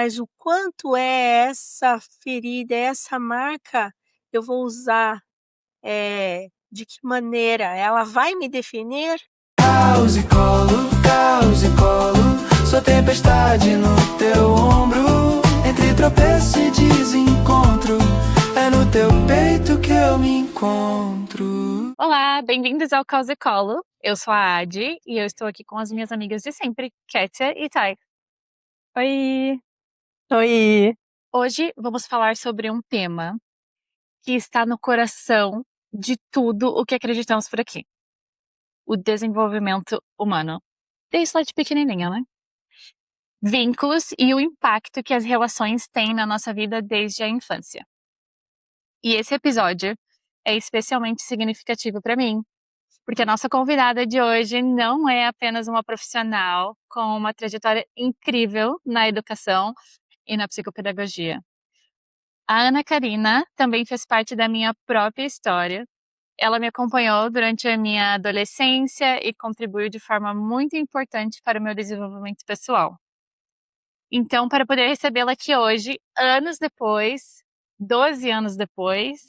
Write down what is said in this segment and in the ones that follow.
Mas o quanto é essa ferida, essa marca, eu vou usar, de que maneira? Ela vai me definir? Caos e colo, sou tempestade no teu ombro. Entre tropeço e desencontro, é no teu peito que eu me encontro. Olá, bem-vindos ao Caos e Colo. Eu sou a Adi e eu estou aqui com as minhas amigas de sempre, Kétia e Thay. Oi! Oi! Hoje vamos falar sobre um tema que está no coração de tudo o que acreditamos por aqui: o desenvolvimento humano. Desde lá de pequenininha, né? Vínculos e o impacto que as relações têm na nossa vida desde a infância. E esse episódio é especialmente significativo para mim, porque a nossa convidada de hoje não é apenas uma profissional com uma trajetória incrível na educação e na psicopedagogia. A Ana Karina também fez parte da minha própria história. Ela me acompanhou durante a minha adolescência e contribuiu de forma muito importante para o meu desenvolvimento pessoal. Então, para poder recebê-la aqui hoje, anos depois, 12 anos depois,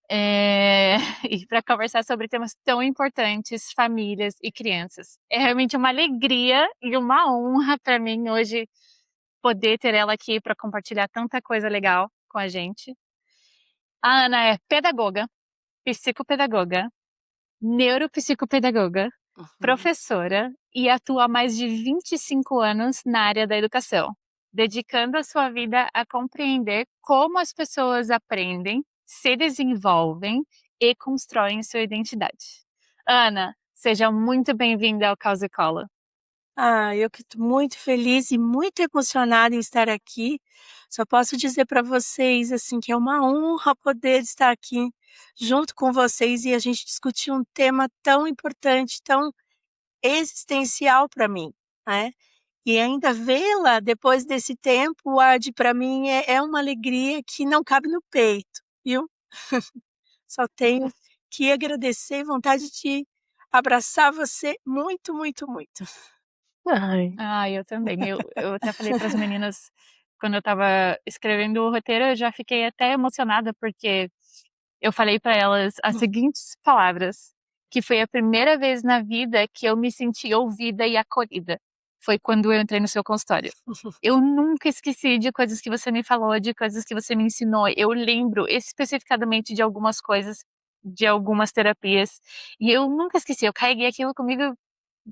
e para conversar sobre temas tão importantes, famílias e crianças. É realmente uma alegria e uma honra para mim hoje poder ter ela aqui para compartilhar tanta coisa legal com a gente. A Ana é pedagoga, psicopedagoga, neuropsicopedagoga, professora e atua há mais de 25 anos na área da educação, dedicando a sua vida a compreender como as pessoas aprendem, se desenvolvem e constroem sua identidade. Ana, seja muito bem-vinda ao Caos e Cola. Eu que estou muito feliz e muito emocionada em estar aqui. Só posso dizer para vocês, assim, que é uma honra poder estar aqui junto com vocês e a gente discutir um tema tão importante, tão existencial para mim, né. E ainda vê-la depois desse tempo, Ad, para mim é uma alegria que não cabe no peito, viu. Só tenho que agradecer e vontade de abraçar você muito, muito, muito. Ai. Eu também. Eu até falei para as meninas, quando eu estava escrevendo o roteiro, eu já fiquei até emocionada, porque eu falei para elas as seguintes palavras, que foi a primeira vez na vida que eu me senti ouvida e acolhida. Foi quando eu entrei no seu consultório. Eu nunca esqueci de coisas que você me falou, de coisas que você me ensinou. Eu lembro especificadamente de algumas coisas, de algumas terapias, e eu nunca esqueci. Eu carreguei aquilo comigo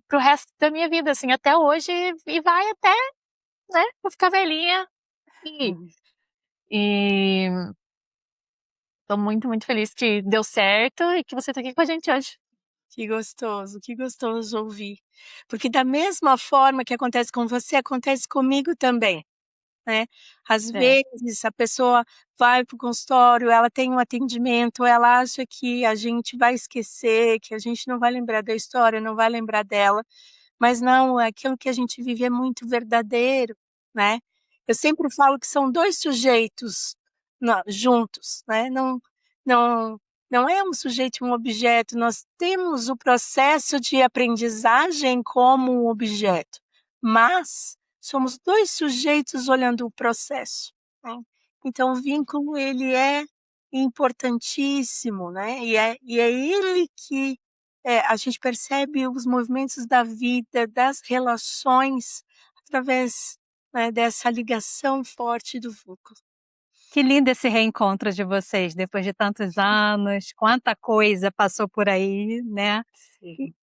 pro resto da minha vida, assim, até hoje, e vai até, né, eu ficar velhinha. E, e tô muito, muito feliz que deu certo e que você tá aqui com a gente hoje. Que gostoso ouvir. Porque da mesma forma que acontece com você, acontece comigo também, né. Às É. vezes a pessoa vai para o consultório, ela tem um atendimento, ela acha que a gente vai esquecer, que a gente não vai lembrar da história, não vai lembrar dela, mas não, aquilo que a gente vive é muito verdadeiro, né. Eu sempre falo que são 2 sujeitos juntos, né, não não é um sujeito e um objeto, nós temos o processo de aprendizagem como um objeto, mas somos 2 sujeitos olhando o processo, né. Então o vínculo ele é importantíssimo, né, e é ele que, a gente percebe os movimentos da vida, das relações, através, né, dessa ligação forte do vínculo. Que lindo esse reencontro de vocês, depois de tantos anos, quanta coisa passou por aí, né. Sim.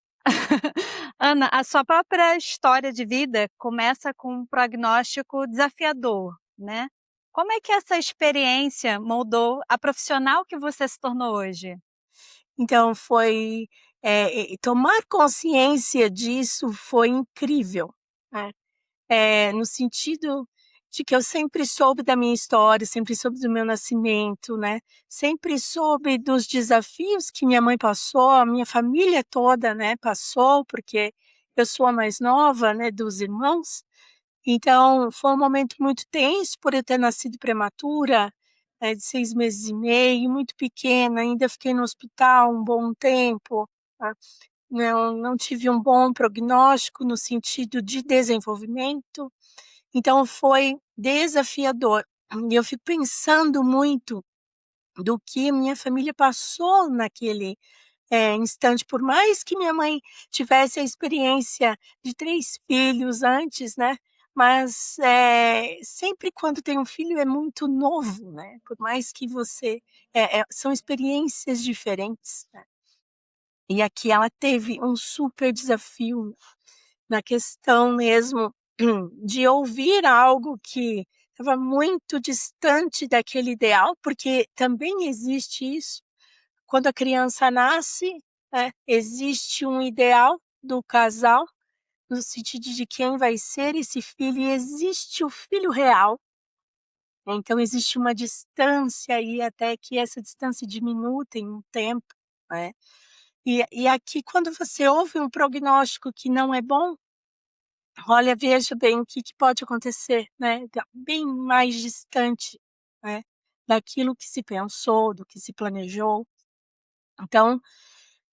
Ana, a sua própria história de vida começa com um prognóstico desafiador, né. Como é que essa experiência moldou a profissional que você se tornou hoje? Então foi, tomar consciência disso foi incrível, né. No sentido de que eu sempre soube da minha história, sempre soube do meu nascimento, né, sempre soube dos desafios que minha mãe passou, a minha família toda, né, passou, porque eu sou a mais nova, né, dos irmãos. Então, foi um momento muito tenso por eu ter nascido prematura, de 6 meses e meio, muito pequena, ainda fiquei no hospital um bom tempo, tá. Não tive um bom prognóstico no sentido de desenvolvimento, então foi desafiador. E eu fico pensando muito do que minha família passou naquele instante, por mais que minha mãe tivesse a experiência de 3 filhos antes, né, mas, sempre quando tem um filho é muito novo, né, por mais que você são experiências diferentes, né. E aqui ela teve um super desafio na questão mesmo de ouvir algo que estava muito distante daquele ideal, porque também existe isso. Quando a criança nasce, existe um ideal do casal, no sentido de quem vai ser esse filho, e existe o filho real. Então existe uma distância aí, até que essa distância diminua em um tempo, né. E aqui quando você ouve um prognóstico que não é bom, olha, veja bem o que pode acontecer, né, bem mais distante, né, daquilo que se pensou, do que se planejou. Então,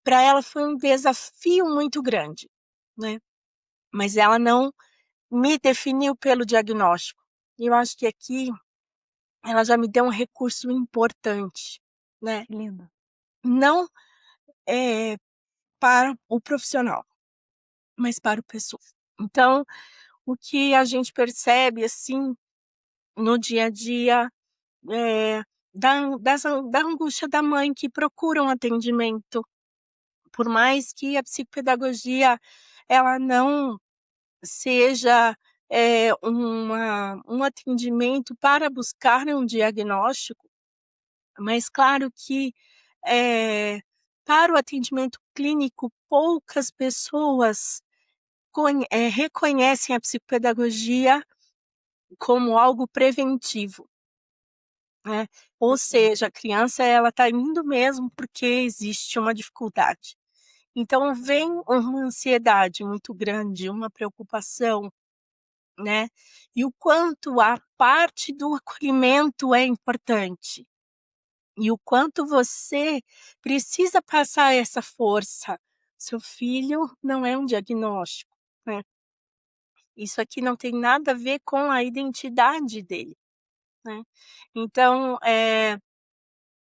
para ela foi um desafio muito grande, né, mas ela não me definiu pelo diagnóstico. E eu acho que aqui ela já me deu um recurso importante, né, Que lindo. não, eh, para o profissional, mas para o pessoal. Então, o que a gente percebe, assim, no dia a dia, eh, da angústia da mãe que procura um atendimento, por mais que a psicopedagogia ela não seja, um atendimento para buscar um diagnóstico, mas claro que, eh, para o atendimento clínico poucas pessoas reconhecem a psicopedagogia como algo preventivo, né. Ou Uhum. seja, a criança ela está indo mesmo porque existe uma dificuldade. Então vem uma ansiedade muito grande, uma preocupação, né, e o quanto a parte do acolhimento é importante, e o quanto você precisa passar essa força. Seu filho não é um diagnóstico, né, isso aqui não tem nada a ver com a identidade dele, né. Então,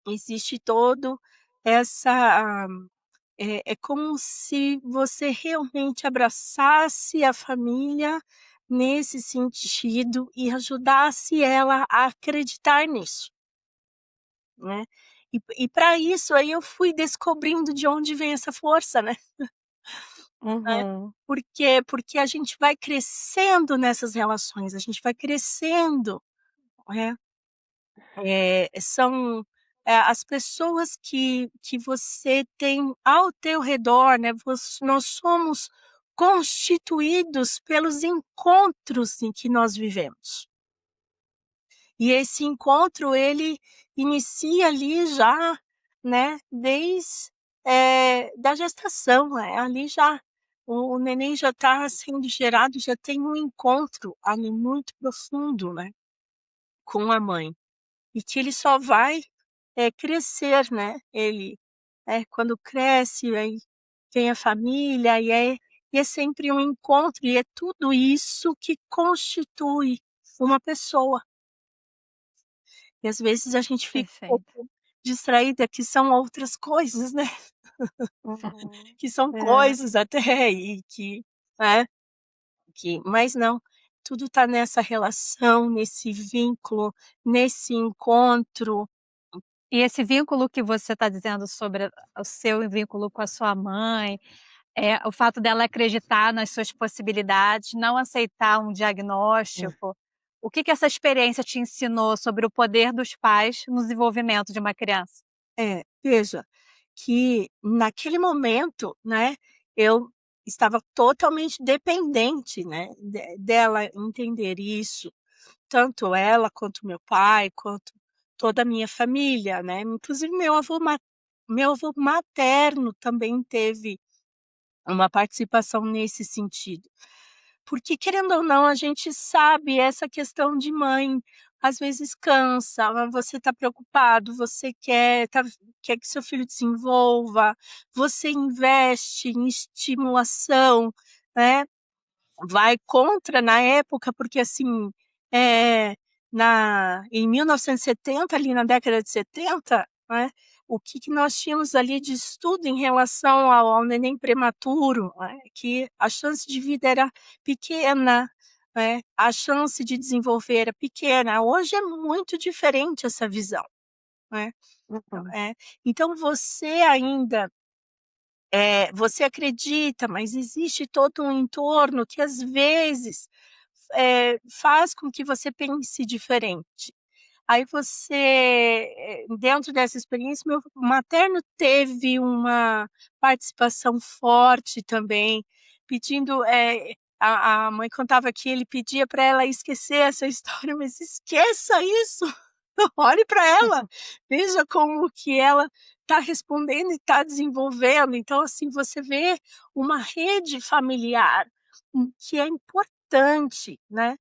existe todo essa é como se você realmente abraçasse a família nesse sentido e ajudasse ela a acreditar nisso, né. E pra isso aí eu fui descobrindo de onde vem essa força, né, Uhum. porque a gente vai crescendo nessas relações, a gente vai crescendo, né. São, as pessoas que você tem ao teu redor, né, nós somos constituídos pelos encontros em que nós vivemos. E esse encontro ele inicia ali já, né, desde, da gestação, ali já o neném já está sendo gerado, já tem um encontro ali muito profundo, né, com a mãe. E que ele só vai, crescer, né, ele, quando cresce, aí vem a família e é sempre um encontro e é tudo isso que constitui uma pessoa. E às vezes a gente fica um Perfeito. pouco distraída que são outras coisas, né, Uhum. que são É. coisas até e que, né, mas não, tudo está nessa relação, nesse vínculo, nesse encontro. E esse vínculo que você está dizendo sobre o seu vínculo com a sua mãe, o fato dela acreditar nas suas possibilidades, não aceitar um diagnóstico, o que que essa experiência te ensinou sobre o poder dos pais no desenvolvimento de uma criança? Veja, que naquele momento, né, eu estava totalmente dependente, né, dela entender isso, tanto ela quanto meu pai, quanto toda a minha família, né, inclusive meu avô materno também teve uma participação nesse sentido. Porque querendo ou não, a gente sabe essa questão de mãe, às vezes cansa, você está preocupado, você quer que seu filho desenvolva, você investe em estimulação, né, vai contra na época, porque assim, eh, em 1970, ali na década de 70, né, o que nós tínhamos ali de estudo em relação ao neném prematuro, né, que a chance de vida era pequena, né, a chance de desenvolver era pequena. Hoje é muito diferente essa visão, né. Uhum. Então você ainda, você acredita, mas existe todo um entorno que às vezes, faz com que você pense diferente. Aí você, dentro dessa experiência, meu materno teve uma participação forte também, pedindo, a mãe contava que ele pedia para ela esquecer essa história, mas esqueça isso, olhe para ela, veja como que ela está respondendo e está desenvolvendo. Então, assim, você vê uma rede familiar, que é importante, né.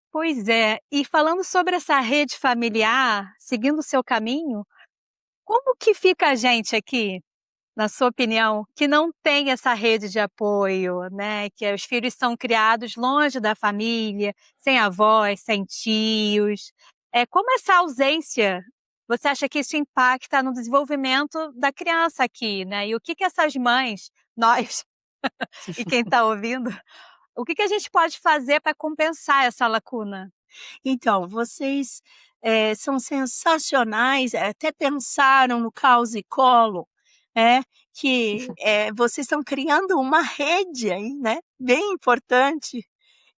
Pois é, e falando sobre essa rede familiar, seguindo o seu caminho, como que fica a gente aqui, na sua opinião, que não tem essa rede de apoio, né, que os filhos são criados longe da família, sem avós, sem tios. Como essa ausência, você acha que isso impacta no desenvolvimento da criança aqui, né? E o que que essas mães, nós e quem está ouvindo, o que que a gente pode fazer para compensar essa lacuna? Então, vocês, são sensacionais, até pensaram no caos e colo, que, vocês estão criando uma rede aí, né, bem importante,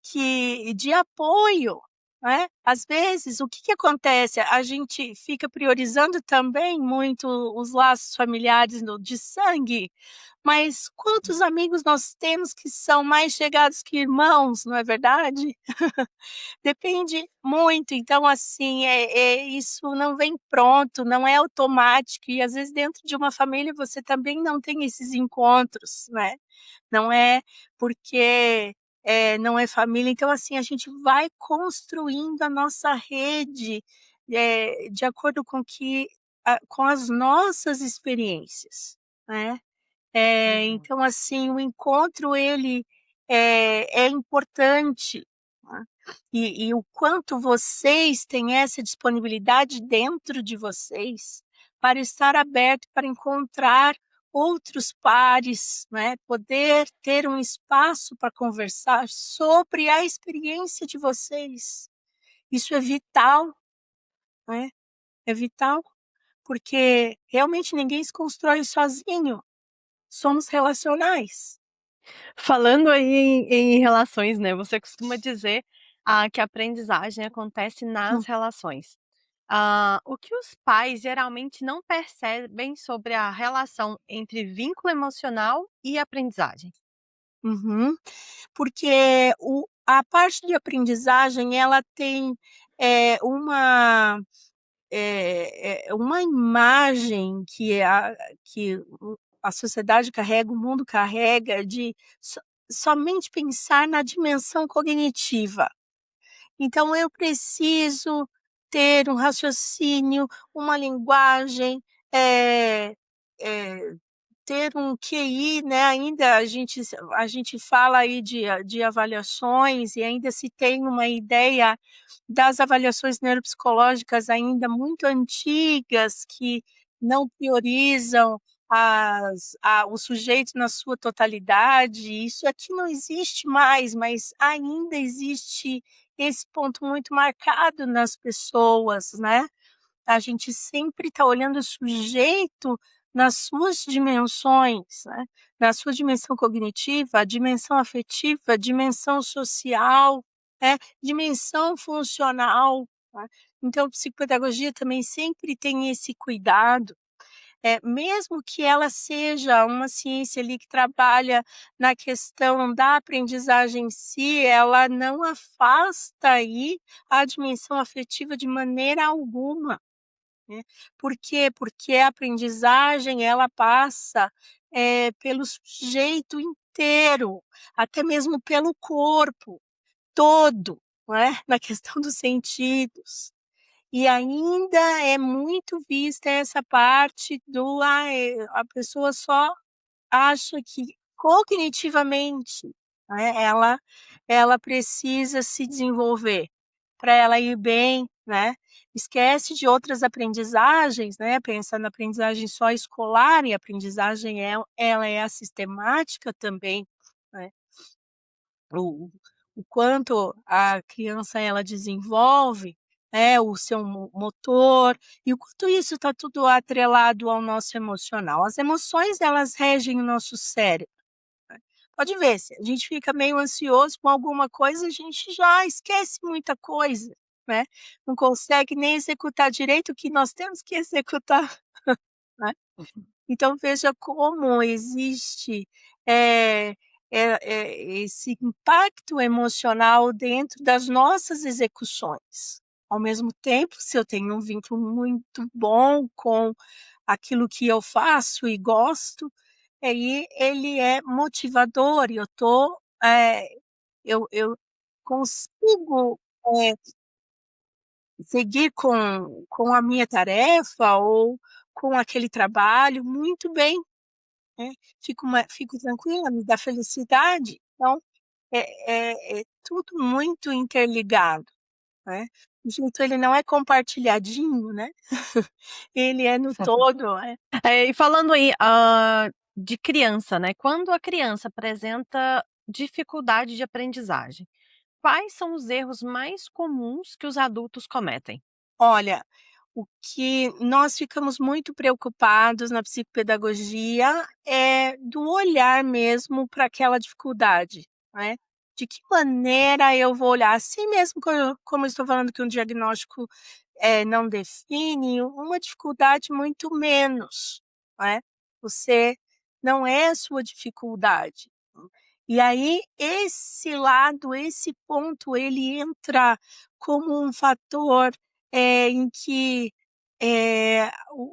que de apoio, né. Às vezes, o que que acontece? A gente fica priorizando também muito os laços familiares de sangue, mas quantos amigos nós temos que são mais chegados que irmãos, não é verdade? Depende muito, então assim, isso não vem pronto, não é automático e às vezes dentro de uma família você também não tem esses encontros, né, não é porque, não é família, então assim, a gente vai construindo a nossa rede, de acordo com as nossas experiências, né. Uhum. Então assim, o encontro ele, é importante, né, e o quanto vocês têm essa disponibilidade dentro de vocês, para estar aberto para encontrar outros pares, né, poder ter um espaço para conversar sobre a experiência de vocês. Isso é vital, né, é vital, porque realmente ninguém se constrói sozinho, somos relacionais. Falando aí em relações, né, você costuma dizer, que a aprendizagem acontece nas relações. O que os pais geralmente não percebem sobre a relação entre vínculo emocional e aprendizagem? Uhum. Porque a parte de aprendizagem ela tem, uma imagem que a sociedade carrega, o mundo carrega de somente pensar na dimensão cognitiva. Então eu preciso ter um raciocínio, uma linguagem, eh eh ter um QI, né, ainda a gente fala aí de avaliações e ainda se tem uma ideia das avaliações neuropsicológicas ainda muito antigas, que não priorizam o sujeito na sua totalidade, isso aqui não existe mais, mas ainda existe esse ponto muito marcado nas pessoas, né. A gente sempre está olhando o sujeito nas suas dimensões, né, na sua dimensão cognitiva, a dimensão afetiva, a dimensão social, dimensão funcional, né. Então psicopedagogia também sempre tem esse cuidado, mesmo que ela seja uma ciência ali que trabalha na questão da aprendizagem em si, ela não afasta aí a dimensão afetiva de maneira alguma. Né. Por quê? Porque a aprendizagem ela passa, pelo sujeito inteiro, até mesmo pelo corpo todo, não é, na questão dos sentidos. E ainda é muito vista essa parte do: a pessoa só acha que cognitivamente, né, ela precisa se desenvolver. para ela ir bem, né. Esquece de outras aprendizagens, né, pensa na aprendizagem só escolar e a aprendizagem ela é a sistemática também, né. O o quanto a criança ela desenvolve, né, o seu motor, e o quanto isso está tudo atrelado ao nosso emocional. As emoções elas regem o nosso cérebro. Pode ver, se a gente fica meio ansioso com alguma coisa, a gente já esquece muita coisa, né, não consegue nem executar direito o que nós temos que executar, né. Então veja como existe, eh esse impacto emocional dentro das nossas execuções. Ao mesmo tempo, se eu tenho um vínculo muito bom com aquilo que eu faço e gosto, aí ele é motivador e eu consigo, eh, seguir com a minha tarefa ou com aquele trabalho muito bem, né, fico tranquila, me dá felicidade, então é tudo muito interligado, né. O jeito ele não é compartilhadinho, né, ele é no todo, né. E falando aí, de criança, né, quando a criança apresenta dificuldade de aprendizagem, quais são os erros mais comuns que os adultos cometem? Olha, o que nós ficamos muito preocupados na psicopedagogia é do olhar mesmo para aquela dificuldade, né. De que maneira eu vou olhar, assim mesmo como eu estou falando que um diagnóstico, não define, uma dificuldade muito menos, né. Você não é a sua dificuldade. E aí esse lado, esse ponto, ele entra como um fator em que,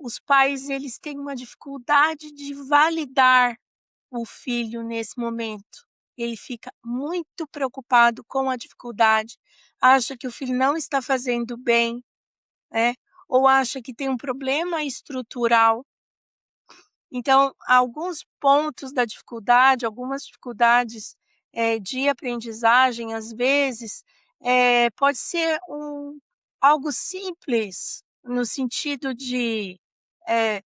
os pais eles têm uma dificuldade de validar o filho nesse momento. Ele fica muito preocupado com a dificuldade, acha que o filho não está fazendo bem, né, ou acha que tem um problema estrutural. Então, alguns pontos da dificuldade, algumas dificuldades, de aprendizagem, às vezes, pode ser algo simples, no sentido de, eh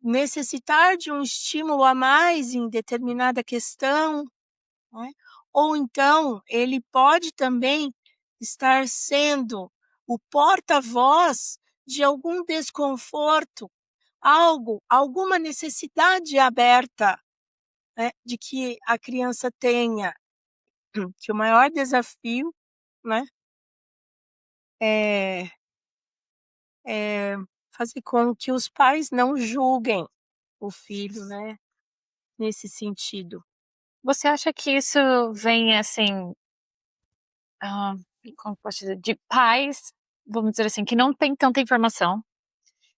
necessitar de um estímulo a mais em determinada questão, né, ou então ele pode também estar sendo o porta-voz de algum desconforto, alguma necessidade aberta, né, de que a criança tenha. Que o maior desafio, né, é é fazer com que os pais não julguem o filho, né, nesse sentido. Você acha que isso vem, assim, hã, como posso dizer, de pais, vamos dizer assim, que não têm tanta informação,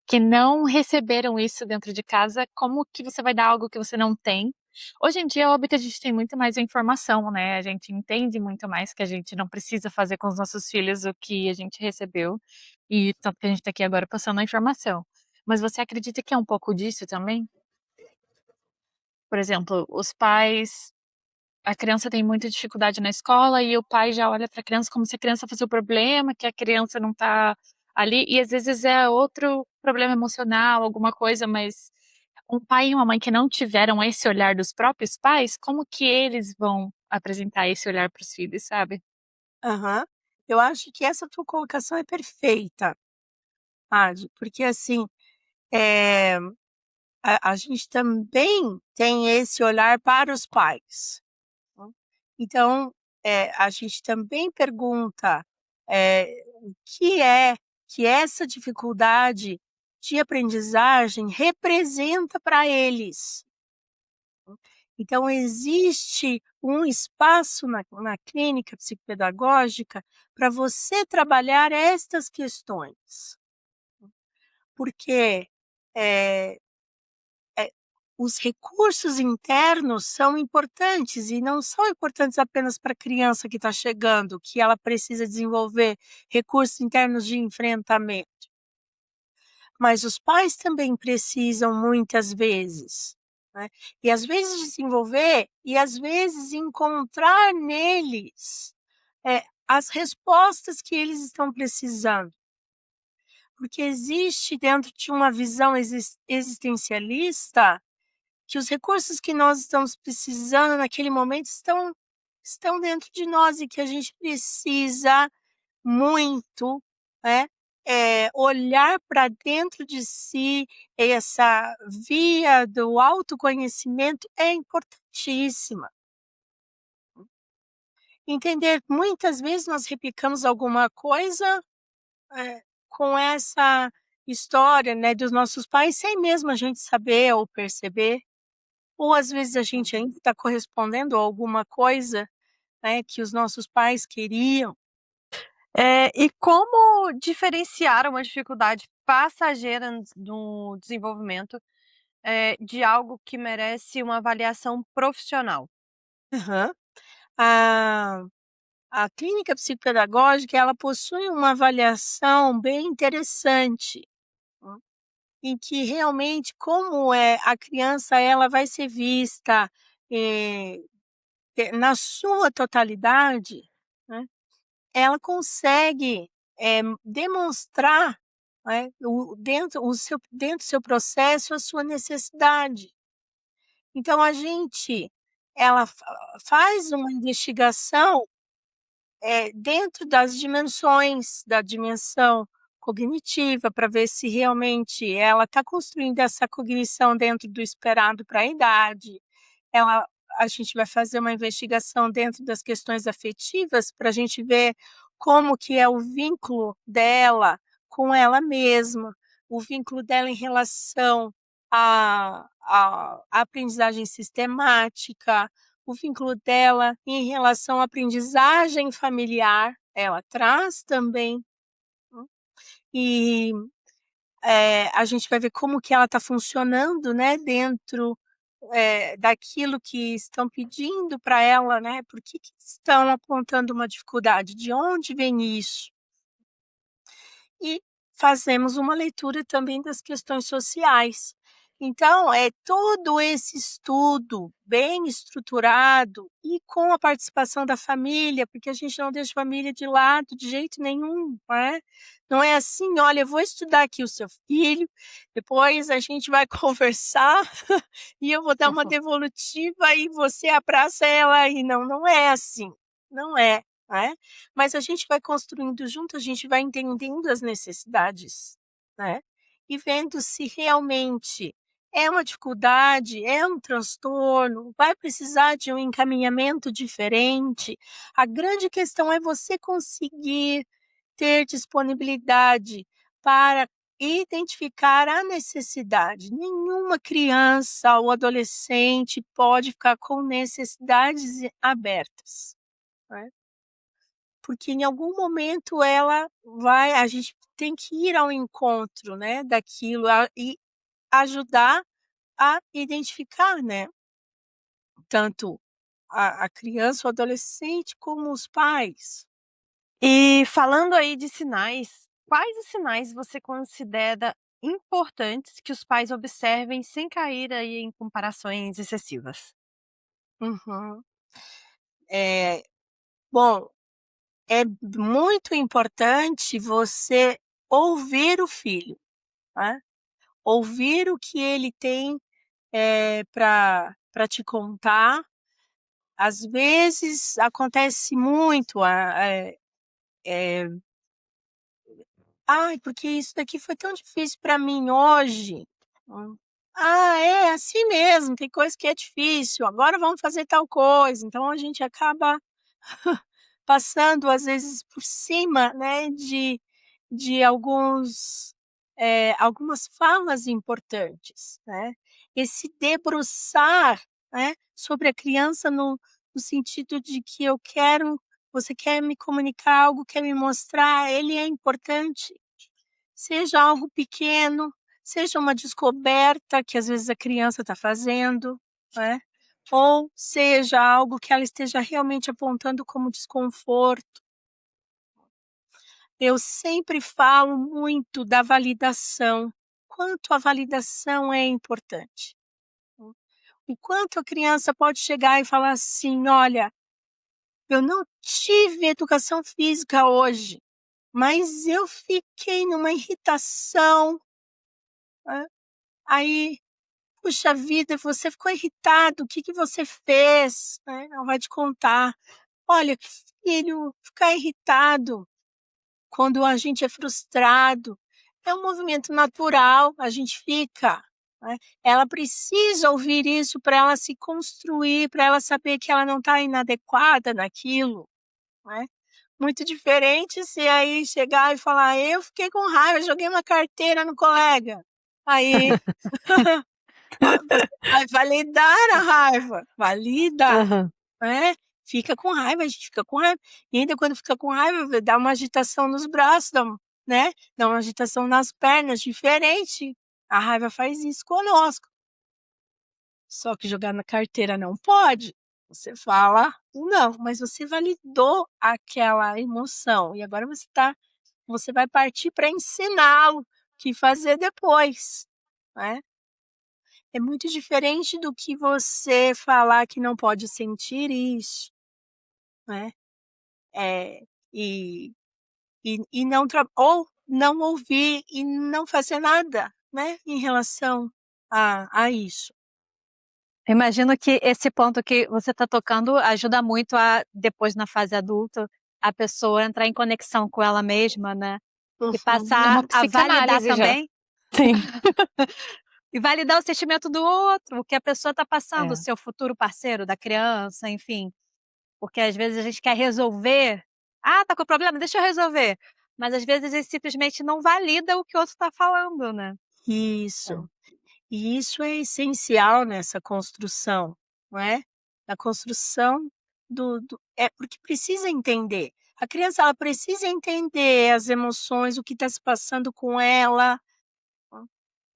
que não receberam isso dentro de casa, como que você vai dar algo que você não tem? Hoje em dia, é óbvio que a gente tem muito mais informação, né, a gente entende muito mais que a gente não precisa fazer com os nossos filhos o que a gente recebeu, e tanto que a gente tá aqui agora passando a informação. Mas você acredita que é um pouco disso também? Por exemplo, os pais, a criança tem muita dificuldade na escola e o pai já olha para a criança como se a criança fosse o problema, que a criança não tá ali, e às vezes é outro problema emocional, alguma coisa, mas um pai e uma mãe que não tiveram esse olhar dos próprios pais, como que eles vão apresentar esse olhar para os filhos, sabe? Aham. Eu acho que essa tua colocação é perfeita, sabe, porque assim, eh, a gente também tem esse olhar para os pais, né. Então, a gente também pergunta, o que é que essa dificuldade de aprendizagem representa para eles. Então existe um espaço na clínica psicopedagógica para você trabalhar estas questões, porque, eh os recursos internos são importantes e não são importantes apenas para a criança que está chegando, que ela precisa desenvolver recursos internos de enfrentamento, mas os pais também precisam muitas vezes, né, e às vezes desenvolver e às vezes encontrar neles, as respostas que eles estão precisando. Porque existe dentro de uma visão existencialista que os recursos que nós estamos precisando naquele momento estão dentro de nós e que a gente precisa muito, né, olhar para dentro de si. Essa via do autoconhecimento é importantíssima. Entender, muitas vezes nós replicamos alguma coisa, com essa história, né, dos nossos pais, sem mesmo a gente saber ou perceber, ou às vezes a gente ainda está correspondendo a alguma coisa, né, que os nossos pais queriam. E como diferenciar uma dificuldade passageira no desenvolvimento, de algo que merece uma avaliação profissional? Aham. A a clínica psicopedagógica, ela possui uma avaliação bem interessante, hum, em que realmente como é a criança, ela vai ser vista, eh, na sua totalidade, né, ela consegue, demonstrar, né, dentro do seu processo, a sua necessidade. Então a gente ela faz uma investigação, dentro das dimensões, da dimensão cognitiva, para ver se realmente ela está construindo essa cognição dentro do esperado para a idade. Ela A gente vai fazer uma investigação dentro das questões afetivas, para a gente ver como que é o vínculo dela com ela mesma, o vínculo dela em relação à aprendizagem sistemática, o vínculo dela em relação à aprendizagem familiar, ela traz também, e, a gente vai ver como que ela está funcionando, né, dentro, daquilo que estão pedindo para ela, né, por que estão apontando uma dificuldade, de onde vem isso? E fazemos uma leitura também das questões sociais. Então, é todo esse estudo bem estruturado e com a participação da família, porque a gente não deixa a família de lado de jeito nenhum, né. Não é assim: "Olha, eu vou estudar aqui o seu filho, depois a gente vai conversar e eu vou dar uma devolutiva e você abraça ela aí". Não, não é assim, não é, né. Mas a gente vai construindo junto, a gente vai entendendo as necessidades, né, e vendo se realmente é uma dificuldade, é um transtorno, vai precisar de um encaminhamento diferente. A grande questão é você conseguir ter disponibilidade para identificar a necessidade. Nenhuma criança ou adolescente pode ficar com necessidades abertas, né. Porque em algum momento a gente tem que ir ao encontro, né, daquilo, e ajudar a identificar, né, tanto a criança ou adolescente como os pais. E falando aí de sinais, quais os sinais você considera importantes que os pais observem sem cair aí em comparações excessivas? Uhum. Eh, bom, é muito importante você ouvir o filho, né, ouvir o que ele tem, para te contar. Às vezes acontece muito, "Ai, porque isso daqui foi tão difícil para mim hoje". Hum. "Ah, é assim mesmo, tem coisa que é difícil, agora vamos fazer tal coisa". Então a gente acaba passando, às vezes, por cima, né, de algumas falas importantes, né. Esse debruçar, né, sobre a criança no sentido de que você quer me comunicar algo, quer me mostrar, ele é importante. Seja algo pequeno, seja uma descoberta que às vezes a criança está fazendo, né, ou seja algo que ela esteja realmente apontando como desconforto. Eu sempre falo muito da validação, quanto a validação é importante. O quanto a criança pode chegar e falar assim: "Olha, Eu não tive educação física hoje, mas eu fiquei numa irritação, né. Aí, puxa vida, você ficou irritado, o que que você fez? Né, ela vai te contar. Olha, filho, ficar irritado quando a gente é frustrado é um movimento natural, a gente fica, né. Ela precisa ouvir isso para ela se construir, para ela saber que ela não está inadequada naquilo, né. Muito diferente se aí chegar e falar: "Eu fiquei com raiva, joguei uma carteira no colega". Aí você vai validar a raiva, valida, Aham. né. Fica com raiva, a gente fica com raiva. E ainda quando fica com raiva, dá uma agitação nos braços, né, dá uma agitação nas pernas, diferente. A raiva faz isso conosco. Só que jogar na carteira não pode. Você fala: "Não", mas você validou aquela emoção e agora você vai partir para ensiná-lo o que fazer depois, né. É muito diferente do que você falar que não pode sentir isso, né. Eh, e e não ou não ouvir e não fazer nada, né, em relação a isso. Eu imagino que esse ponto que você está tocando ajuda muito a, depois na fase adulta, a pessoa entrar em conexão com ela mesma, né, e Uhum. É passar uma a validar psicanálise já. também Sim. e validar o sentimento do outro, o que a pessoa está passando, o É. seu futuro parceiro, da criança, enfim. Porque às vezes a gente quer resolver: "Ah, tá com problema? Deixa eu resolver". Mas às vezes ele simplesmente não valida o que o outro está falando, né. Isso. E isso é essencial nessa construção, não é? Na construção é porque precisa entender. A criança ela precisa entender as emoções, o que está se passando com ela, né.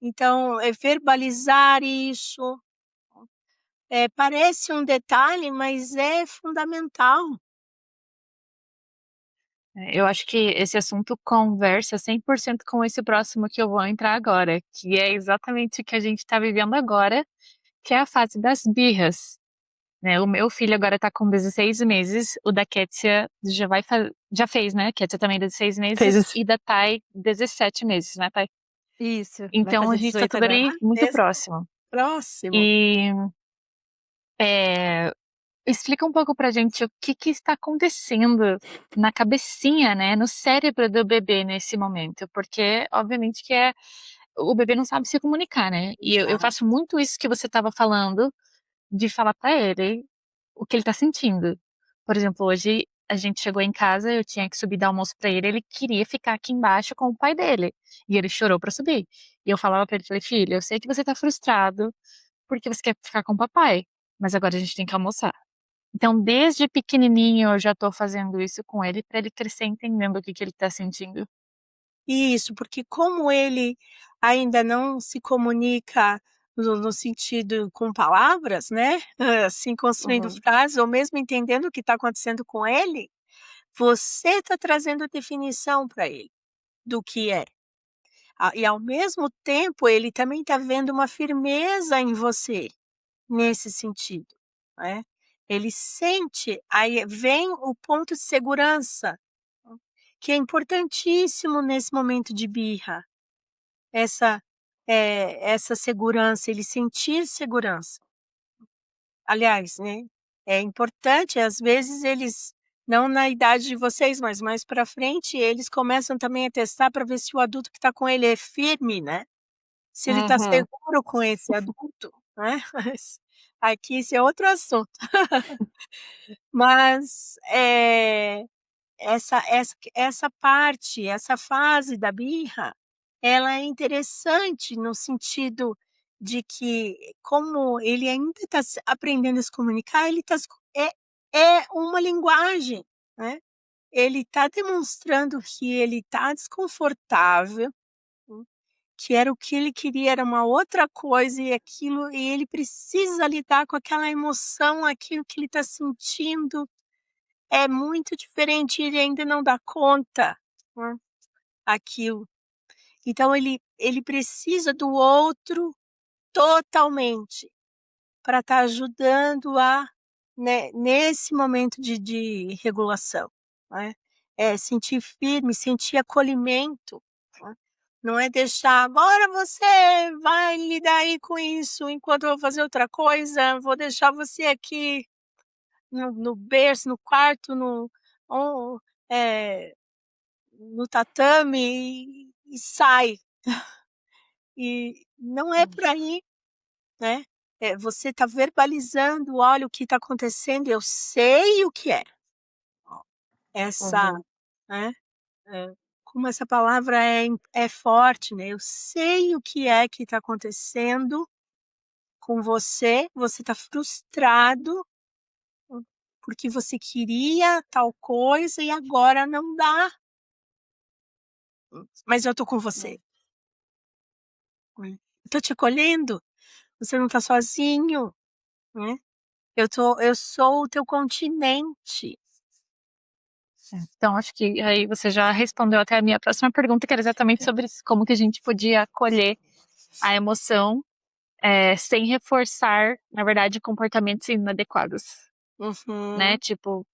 Então, verbalizar isso, parece um detalhe, mas é fundamental. Eu acho que esse assunto conversa 100% com esse próximo que eu vou entrar agora, que é exatamente o que a gente tá vivendo agora, que é a fase das birras, né. O meu filho agora tá com 16 meses, o da Kétia já fez, né, Kétia também 16 Fez meses isso. e da Thay 17 meses, né, Thay? Isso, vai Então a fazer gente tá 18 tudo agora. ali muito Esse próximo. próximo. E, eh explica um pouco pra gente o que que está acontecendo na cabecinha, né, no cérebro do bebê nesse momento, porque obviamente que o bebê não sabe se comunicar, né, e eu Exato. faço muito isso que você estava falando, de falar pra ele o que ele tá sentindo. Por exemplo, hoje a gente chegou em casa, eu tinha que subir dar almoço pra ele queria ficar aqui embaixo com o pai dele, e ele chorou pra subir. E eu falava pra ele, falei: "Filho, eu sei que você tá frustrado, porque você quer ficar com o papai, mas agora a gente tem que almoçar". Então, desde pequenininho eu já tô fazendo isso com ele, pra ele crescer entendendo o que que ele tá sentindo. Isso, porque como ele ainda não se comunica no sentido com palavras, né, assim, construindo Uhum. frases ou mesmo entendendo o que está acontecendo com ele, você está trazendo definição para ele do que é. E ao mesmo tempo ele também está vendo uma firmeza em você, nesse sentido, né. Ele sente, aí vem o ponto de segurança, que é importantíssimo nesse momento de birra. Essa, essa segurança, ele sentir segurança. Aliás, né, é importante, às vezes eles não na idade de vocês, mas mais para frente, eles começam também a testar para ver se o adulto que está com ele é firme, né, se ele está Uhum. seguro com esse adulto, né, mas aqui esse é outro assunto. Mas, essa parte, essa fase da birra, ela é interessante no sentido de que, como ele ainda está aprendendo a se comunicar, ele está é uma linguagem, né. Ele está demonstrando que ele está desconfortável, hum, que era o que ele queria era uma outra coisa e ele precisa lidar com aquela emoção, aquilo que ele está sentindo é muito diferente, ele ainda não dá conta, né, aquilo. Então ele precisa do outro totalmente, para estar ajudando a né, nesse momento de regulação, né. Sentir firme, sentir acolhimento, né. Não é deixar: "Agora você vai lidar aí com isso, enquanto eu vou fazer outra coisa, vou deixar você aqui no berço, no quarto, ou, eh, no tatame e sai". E não é por aí, né. Você está verbalizando: "Olha o que está acontecendo, eu sei o que é". Ó, essa, Uhum. né, como essa palavra é forte, né. Eu sei o que é que está acontecendo com você, você está frustrado, hum, porque você queria tal coisa e agora não dá, mas eu estou com você, eu estou te acolhendo, você não está sozinho, né. Eu sou o teu continente. Então acho que aí você já respondeu até a minha próxima pergunta, que era exatamente sobre isso, como que a gente podia acolher a emoção, sem reforçar, na verdade, comportamentos inadequados, né, Uhum. tipo,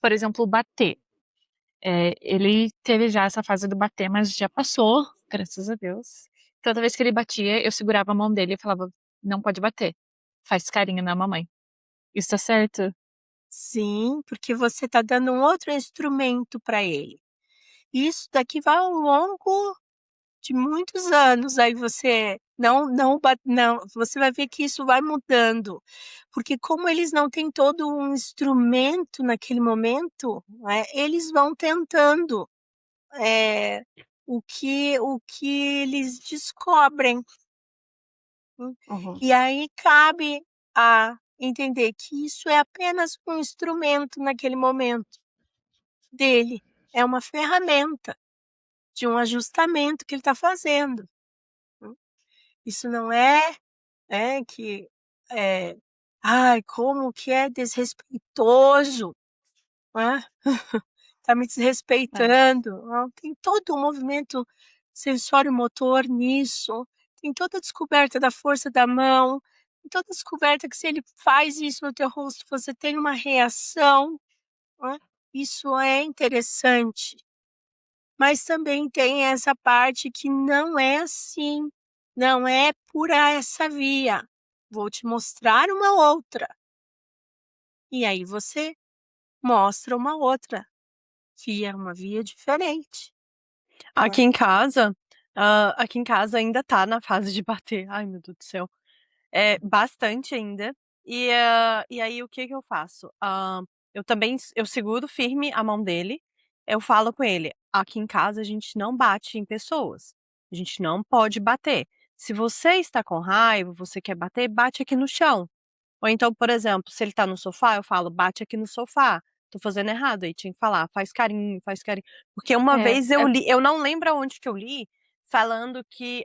por exemplo, bater. Ele teve já essa fase do bater, mas já passou, graças a Deus. Toda vez que ele batia, eu segurava a mão dele e falava: "Não pode bater, faz carinho na mamãe". Isso tá certo? Sim, porque você está dando um outro instrumento para ele. Isso daqui vai ao longo de muitos anos, aí você não, você vai ver que isso vai mudando, porque como eles não têm todo um instrumento naquele momento, né, eles vão tentando, eh, o que eles descobrem. Uhum. E aí cabe a entender que isso é apenas um instrumento naquele momento dele, é uma ferramenta de um ajustamento que ele está fazendo. Hum. Isso não é, que, eh, "Ai, como que é desrespeitoso, né, tá me É. desrespeitando". Não, tem todo um movimento sensório-motor nisso, tem toda a descoberta da força da mão, tem toda a descoberta que se ele faz isso no teu rosto, você tem uma reação, né, isso é interessante. Mas também tem essa parte que não é assim, não é por essa via. Vou te mostrar uma outra. E aí você mostra uma outra via, uma via diferente, Aqui né. em casa, aqui em casa ainda tá na fase de bater. Ai, meu Deus do céu. É, bastante ainda. E aí o que que eu faço? Eu também eu seguro firme a mão dele, eu falo com ele: "Aqui em casa a gente não bate em pessoas, a gente não pode bater. Se você está com raiva, você quer bater, bate aqui no chão". Ou então, por exemplo, se ele tá no sofá, eu falo: "Bate aqui no sofá, tô fazendo errado", aí tinha que falar: faz carinho". Porque uma É, vez eu li, eu não lembro aonde que eu li, falando que,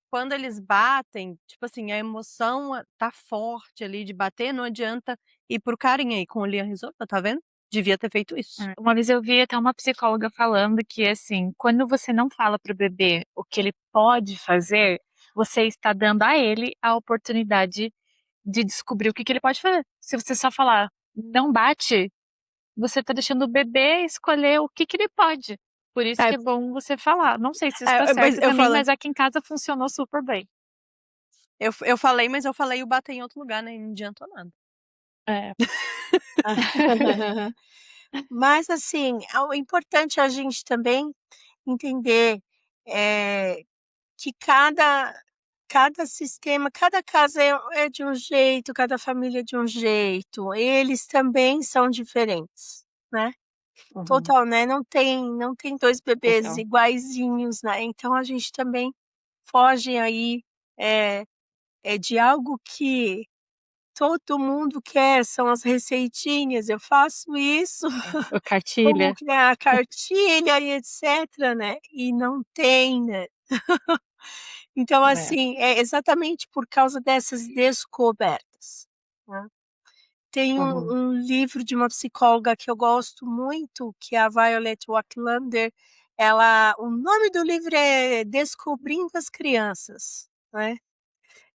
quando eles batem, tipo assim, a emoção tá forte ali de bater, não adianta ir para o carinho, aí com o Liam resolveu, tá vendo? Devia ter feito isso. uma vez eu vi até uma psicóloga falando que, assim, quando você não fala para o bebê o que ele pode fazer, você está dando a ele a oportunidade de descobrir o que que ele pode fazer. Se você só falar: "Não bate", você tá deixando o bebê escolher o que que ele pode. Por isso É, que é bom você falar. Não sei se isso tá mas certo também, mas aqui em casa funcionou super bem. eu falei, mas eu falei o bater em outro lugar, né, e não adiantou nada. É. Mas assim, o importante é a gente também entender, eh, que cada sistema, cada casa é de um jeito, cada família é de um jeito, eles também são diferentes, né. Uhum. Total, né, não tem 2 bebês Total. iguaizinhos, né, então a gente também foge aí, eh de algo que todo mundo quer, são as receitinhas, eu faço isso, O como cartilha. que é a cartilha e etcétera, né, e não tem, né. Então, É. assim, é exatamente por causa dessas descobertas, né. Tem um Uhum. um livro de uma psicóloga que eu gosto muito, que é a Violet Watlander, o nome do livro é Descobrindo as Crianças, né.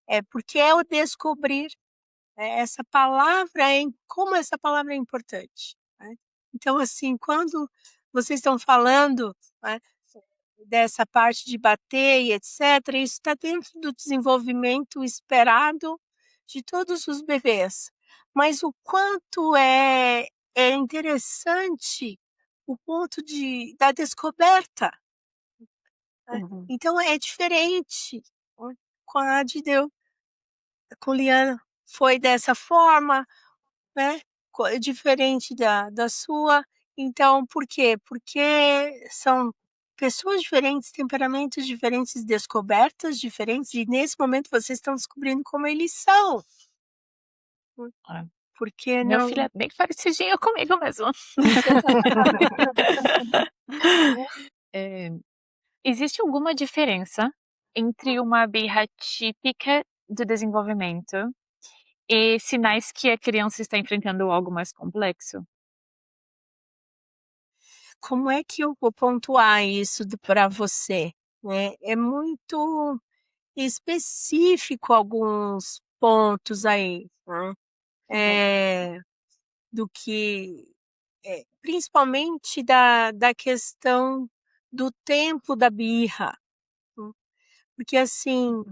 É porque é o descobrir. essa palavra como essa palavra é importante, né. Então, assim, quando vocês estão falando, né, dessa parte de bater e etcétera, isso está dentro do desenvolvimento esperado de todos os bebês. Mas o quanto é interessante o ponto da descoberta, né. Uhum. Então é diferente, né, com a de Deu com Liana foi dessa forma, né, diferente da sua. Então, por quê? Porque são pessoas diferentes, temperamentos diferentes, descobertas diferentes, e nesse momento vocês estão descobrindo como eles são. É. Porque Meu não filho é bem parecidinho comigo mesmo. Existe alguma diferença entre uma birra típica do desenvolvimento e sinais que a criança está enfrentando algo mais complexo? como é que eu vou pontuar isso para você, né? É muito específico alguns pontos aí, né, do que principalmente da questão do tempo da birra, porque assim,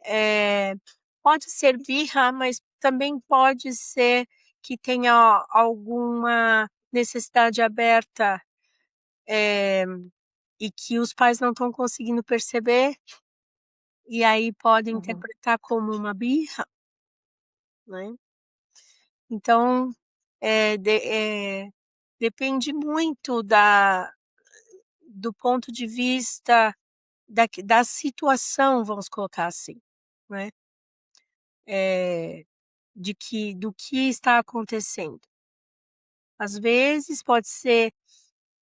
eh, pode ser birra, mas também pode ser que tenha alguma necessidade aberta, e que os pais não estão conseguindo perceber, e aí podem Uhum. interpretar como uma birra, né. Então, depende muito do ponto de vista da situação, vamos colocar assim, né, do que está acontecendo. Às vezes pode ser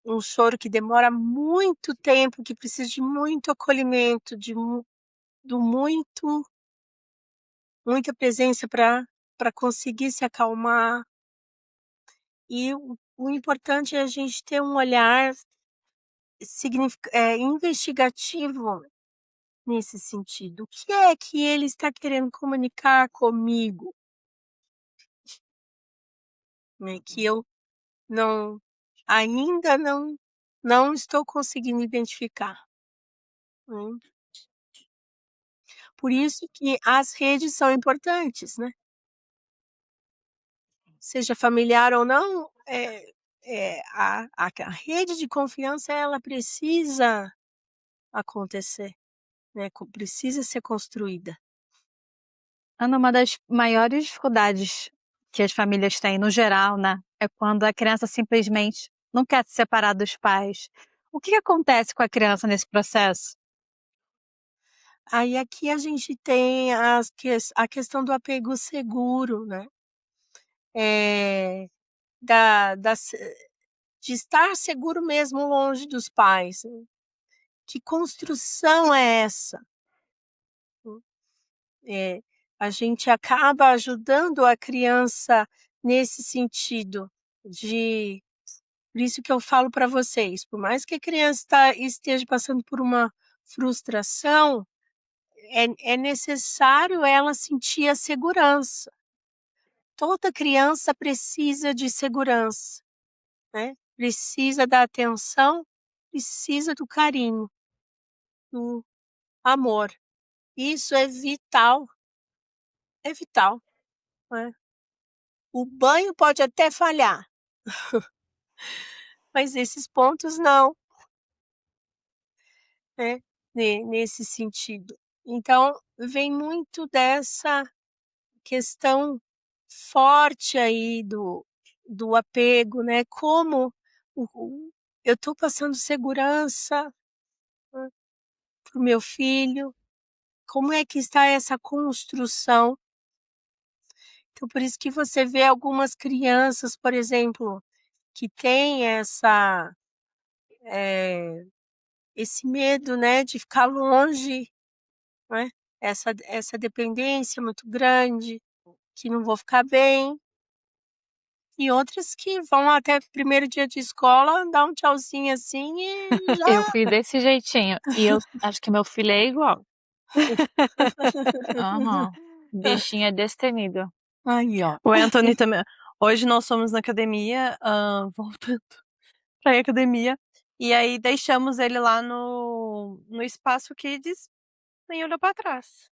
um choro que demora muito tempo, que precisa de muito acolhimento, do muita presença para conseguir se acalmar, e o importante é a gente ter um olhar investigativo nesse sentido. O que é que ele está querendo comunicar comigo, né, que eu não ainda não estou conseguindo identificar, né. Por isso que as redes são importantes, né. Seja familiar ou não, a rede de confiança ela precisa acontecer, né, precisa ser construída. Ana, uma das maiores dificuldades que as famílias têm no geral, né, é quando a criança simplesmente não quer se separar dos pais. O que acontece com a criança nesse processo? Aí aqui a gente tem a questão do apego seguro, né, eh, da se de estar seguro mesmo longe dos pais, né. Que construção é essa? Eh, a gente acaba ajudando a criança nesse sentido de por isso que eu falo para vocês, por mais que a criança esteja passando por uma frustração, é necessário ela sentir a segurança. Toda criança precisa de segurança, né, precisa da atenção, precisa do carinho, do amor. Isso é vital, né. O banho pode até falhar, mas esses pontos não, né, nesse sentido. Então, vem muito dessa questão forte aí do apego, né, como eu estou passando segurança, hã, para o meu filho, como é que está essa construção. Então por isso que você vê algumas crianças, por exemplo, que têm esse medo, né, de ficar longe, né, essa dependência muito grande, que não vou ficar bem, e outras que vão até primeiro dia de escola, dar um tchauzinho assim e Eu já fui desse jeitinho e eu acho que meu filho é igual. Aham. Bichinho é destemido. Aí, ó. O Anthony também. Hoje nós fomos na academia, voltando pra ir à academia, e aí deixamos ele lá no espaço Kids, nem olhou pra trás.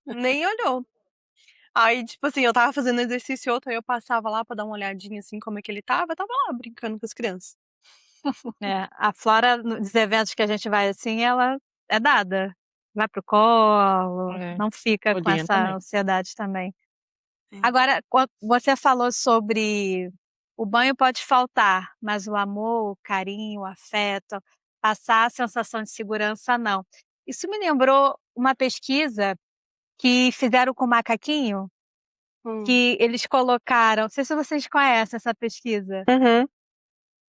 Nem olhou. Aí, tipo assim, eu tava fazendo exercício outro, aí eu passava lá pra dar uma olhadinha, assim, como é que ele tava, tava lá brincando com as crianças. É, a Flora, nos eventos que a gente vai assim, ela é dada. Vai pro colo, É, não fica o com Liam essa também. ansiedade também. É. Agora, você falou sobre o banho pode faltar, mas o amor, o carinho, o afeto, passar a sensação de segurança, não. Isso me lembrou uma pesquisa que fizeram com o macaquinho, Hum. que eles colocaram, não sei se vocês conhecem essa pesquisa. Uhum.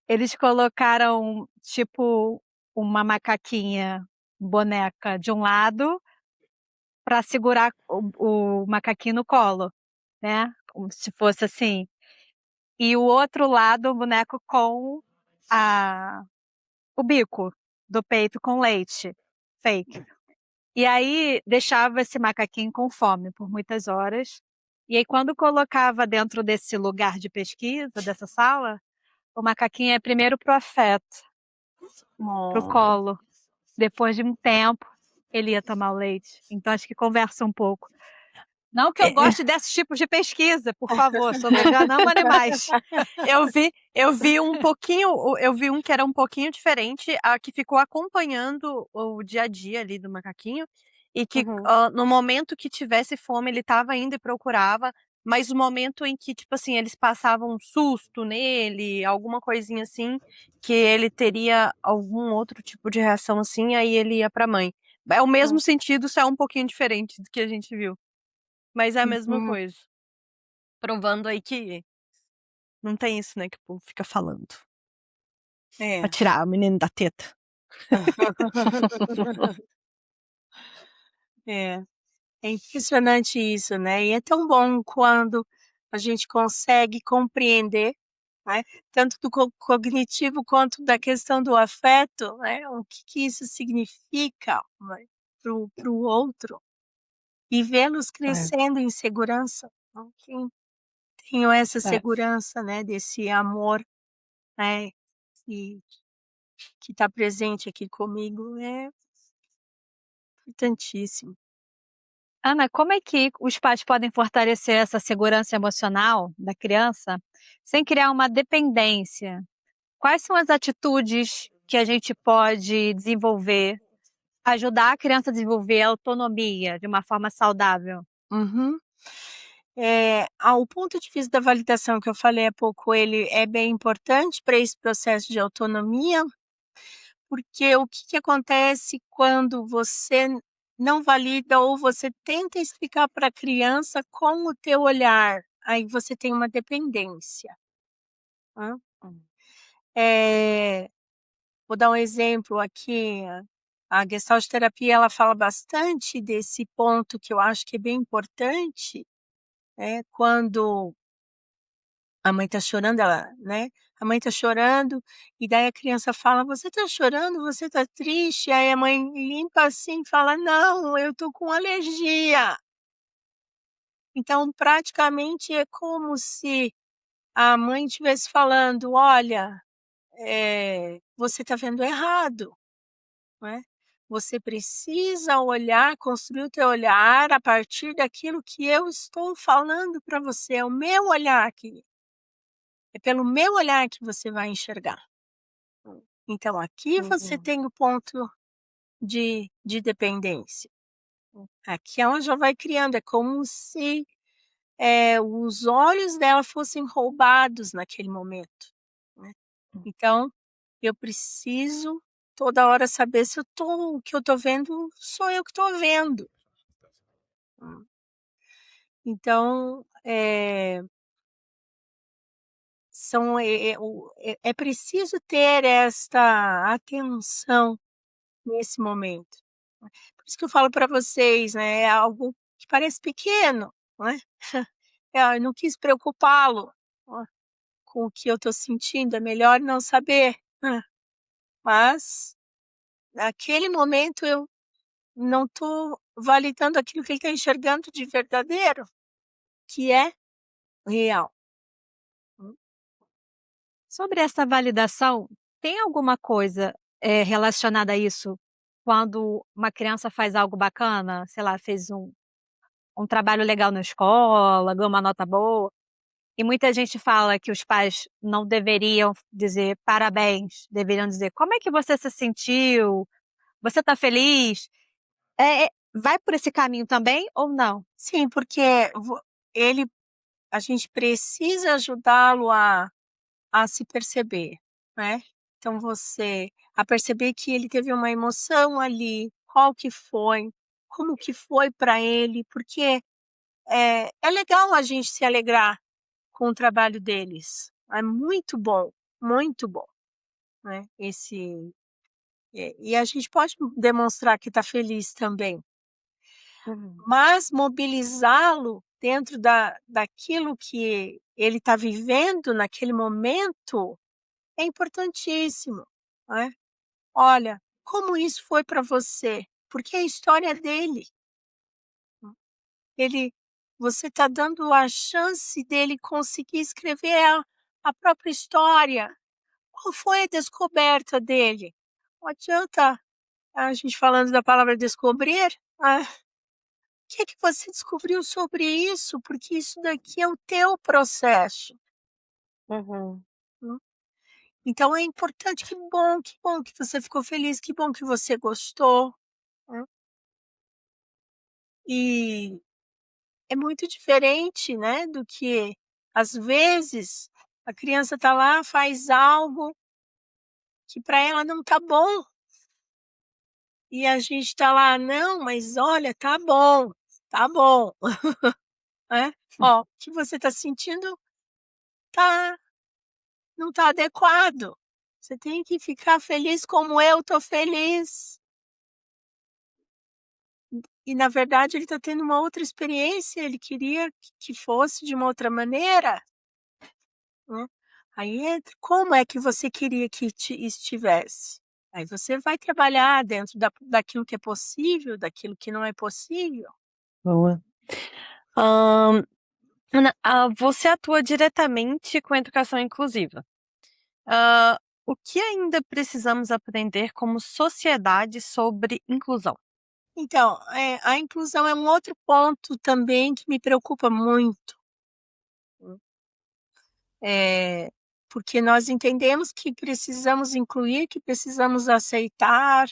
Eles colocaram, tipo, uma macaquinha, boneca de um lado, para segurar o macaquinho no colo, né, como se fosse assim. E o outro lado, o boneco com a o bico do peito com leite, fake. E aí deixava esse macaquinho com fome por muitas horas, e aí quando colocava dentro desse lugar de pesquisa, dessa sala, o macaquinho ia primeiro para o afeto, para o Oh. colo. Depois de um tempo, ele ia tomar o leite. Então acho que conversa um pouco. Não que eu goste desses tipos de pesquisa, por favor, sou vegana, amo animais. Eu vi um pouquinho, eu vi um que era um pouquinho diferente, a que ficou acompanhando o dia a dia ali do macaquinho, e que Uhum. no momento que tivesse fome ele estava indo e procurava, mas o momento em que, tipo assim, eles passavam um susto nele, alguma coisinha assim, que ele teria algum outro tipo de reação assim, aí ele ia pra mãe. É o mesmo sentido, só é um pouquinho diferente do que a gente viu, mas é a mesma Uhum. coisa. Provando aí que não tem isso, né, que o povo fica falando. Pra É. tirar o menino da teta. É. É impressionante isso, né, e é tão bom quando a gente consegue compreender, né, tanto do cognitivo quanto da questão do afeto, né, o que que isso significa, né, para o outro, e vê-los É, crescendo em segurança, né, que tenham essa é. segurança, né, desse amor, né, que que está presente aqui comigo, é importantíssimo. Ana, como é que os pais podem fortalecer essa segurança emocional da criança, sem criar uma dependência? Quais são as atitudes que a gente pode desenvolver, ajudar a criança a desenvolver a autonomia de uma forma saudável? Uhum. O ponto de vista da validação que eu falei há pouco, ele é bem importante para esse processo de autonomia, porque o que que acontece quando você não valida ou você tenta explicar para a criança com o teu olhar, aí você tem uma dependência, hã. Eh, Vou dar um exemplo aqui, a Gestalt terapia ela fala bastante desse ponto que eu acho que é bem importante, quando a mãe tá chorando, ela, né, a mãe tá chorando, e daí a criança fala: "Você tá chorando? Você tá triste?" Aí a mãe limpa assim e fala: "Não, eu tô com alergia". Então praticamente é como se a mãe estivesse falando: "Olha, você tá vendo errado, né, você precisa olhar, construir o teu olhar a partir daquilo que eu estou falando para você, é o meu olhar que é pelo meu olhar que você vai enxergar". Então aqui você tem o ponto de dependência. Aqui ela já vai criando, é como se, os olhos dela fossem roubados naquele momento, né. Então, eu preciso toda hora saber se eu tô o que eu tô vendo sou eu que tô vendo. Hum. Então, são é preciso ter esta atenção nesse momento. Por isso que eu falo para vocês, né, é algo que parece pequeno, não é. Eu não quis preocupá-lo, ó, com o que eu estou sentindo, é melhor não saber. Mas, naquele momento eu não estou validando aquilo que ele está enxergando de verdadeiro. que é real. Sobre essa validação, tem alguma coisa, relacionada a isso? Quando uma criança faz algo bacana, sei lá, fez um trabalho legal na escola, ganhou uma nota boa, e muita gente fala que os pais não deveriam dizer parabéns, deveriam dizer: "Como é que você se sentiu? Você está feliz?". Vai por esse caminho também ou não? Sim, porque ele a gente precisa ajudá-lo a se perceber, né. Então você a perceber que ele teve uma emoção ali, qual que foi, como que foi para ele, porque, é legal a gente se alegrar com o trabalho deles, é muito bom, né, e a gente pode demonstrar que está feliz também. Uhum. Mas mobilizá-lo dentro daquilo que ele está vivendo naquele momento é importantíssimo, né. "Olha, como isso foi para você?", porque é a história dele. Ele Você está dando a chance dele conseguir escrever a própria história. Qual foi a descoberta dele? Não adianta a gente falando da palavra descobrir, que você descobriu sobre isso? Porque isso daqui é o teu processo, Uhum. né. Então é importante, que bom que você ficou feliz, que bom que você gostou, né. E é muito diferente, né, do que, às vezes, a criança está lá, faz algo que para ela não tá bom, e a gente está lá: "Não, mas olha, tá bom", né. "Ó, o que você está sentindo tá não tá adequado. Você tem que ficar feliz como eu tô feliz". E na verdade ele está tendo uma outra experiência, ele queria que fosse de uma outra maneira, né. Aí entra como é que você queria que estivesse? Aí você vai trabalhar dentro daquilo que é possível, daquilo que não é possível. Boa. Hã, Ana, você atua diretamente com a educação inclusiva. O que ainda precisamos aprender como sociedade sobre inclusão? Então, a inclusão é um outro ponto também que me preocupa muito. Eh, Porque nós entendemos que precisamos incluir, que precisamos aceitar,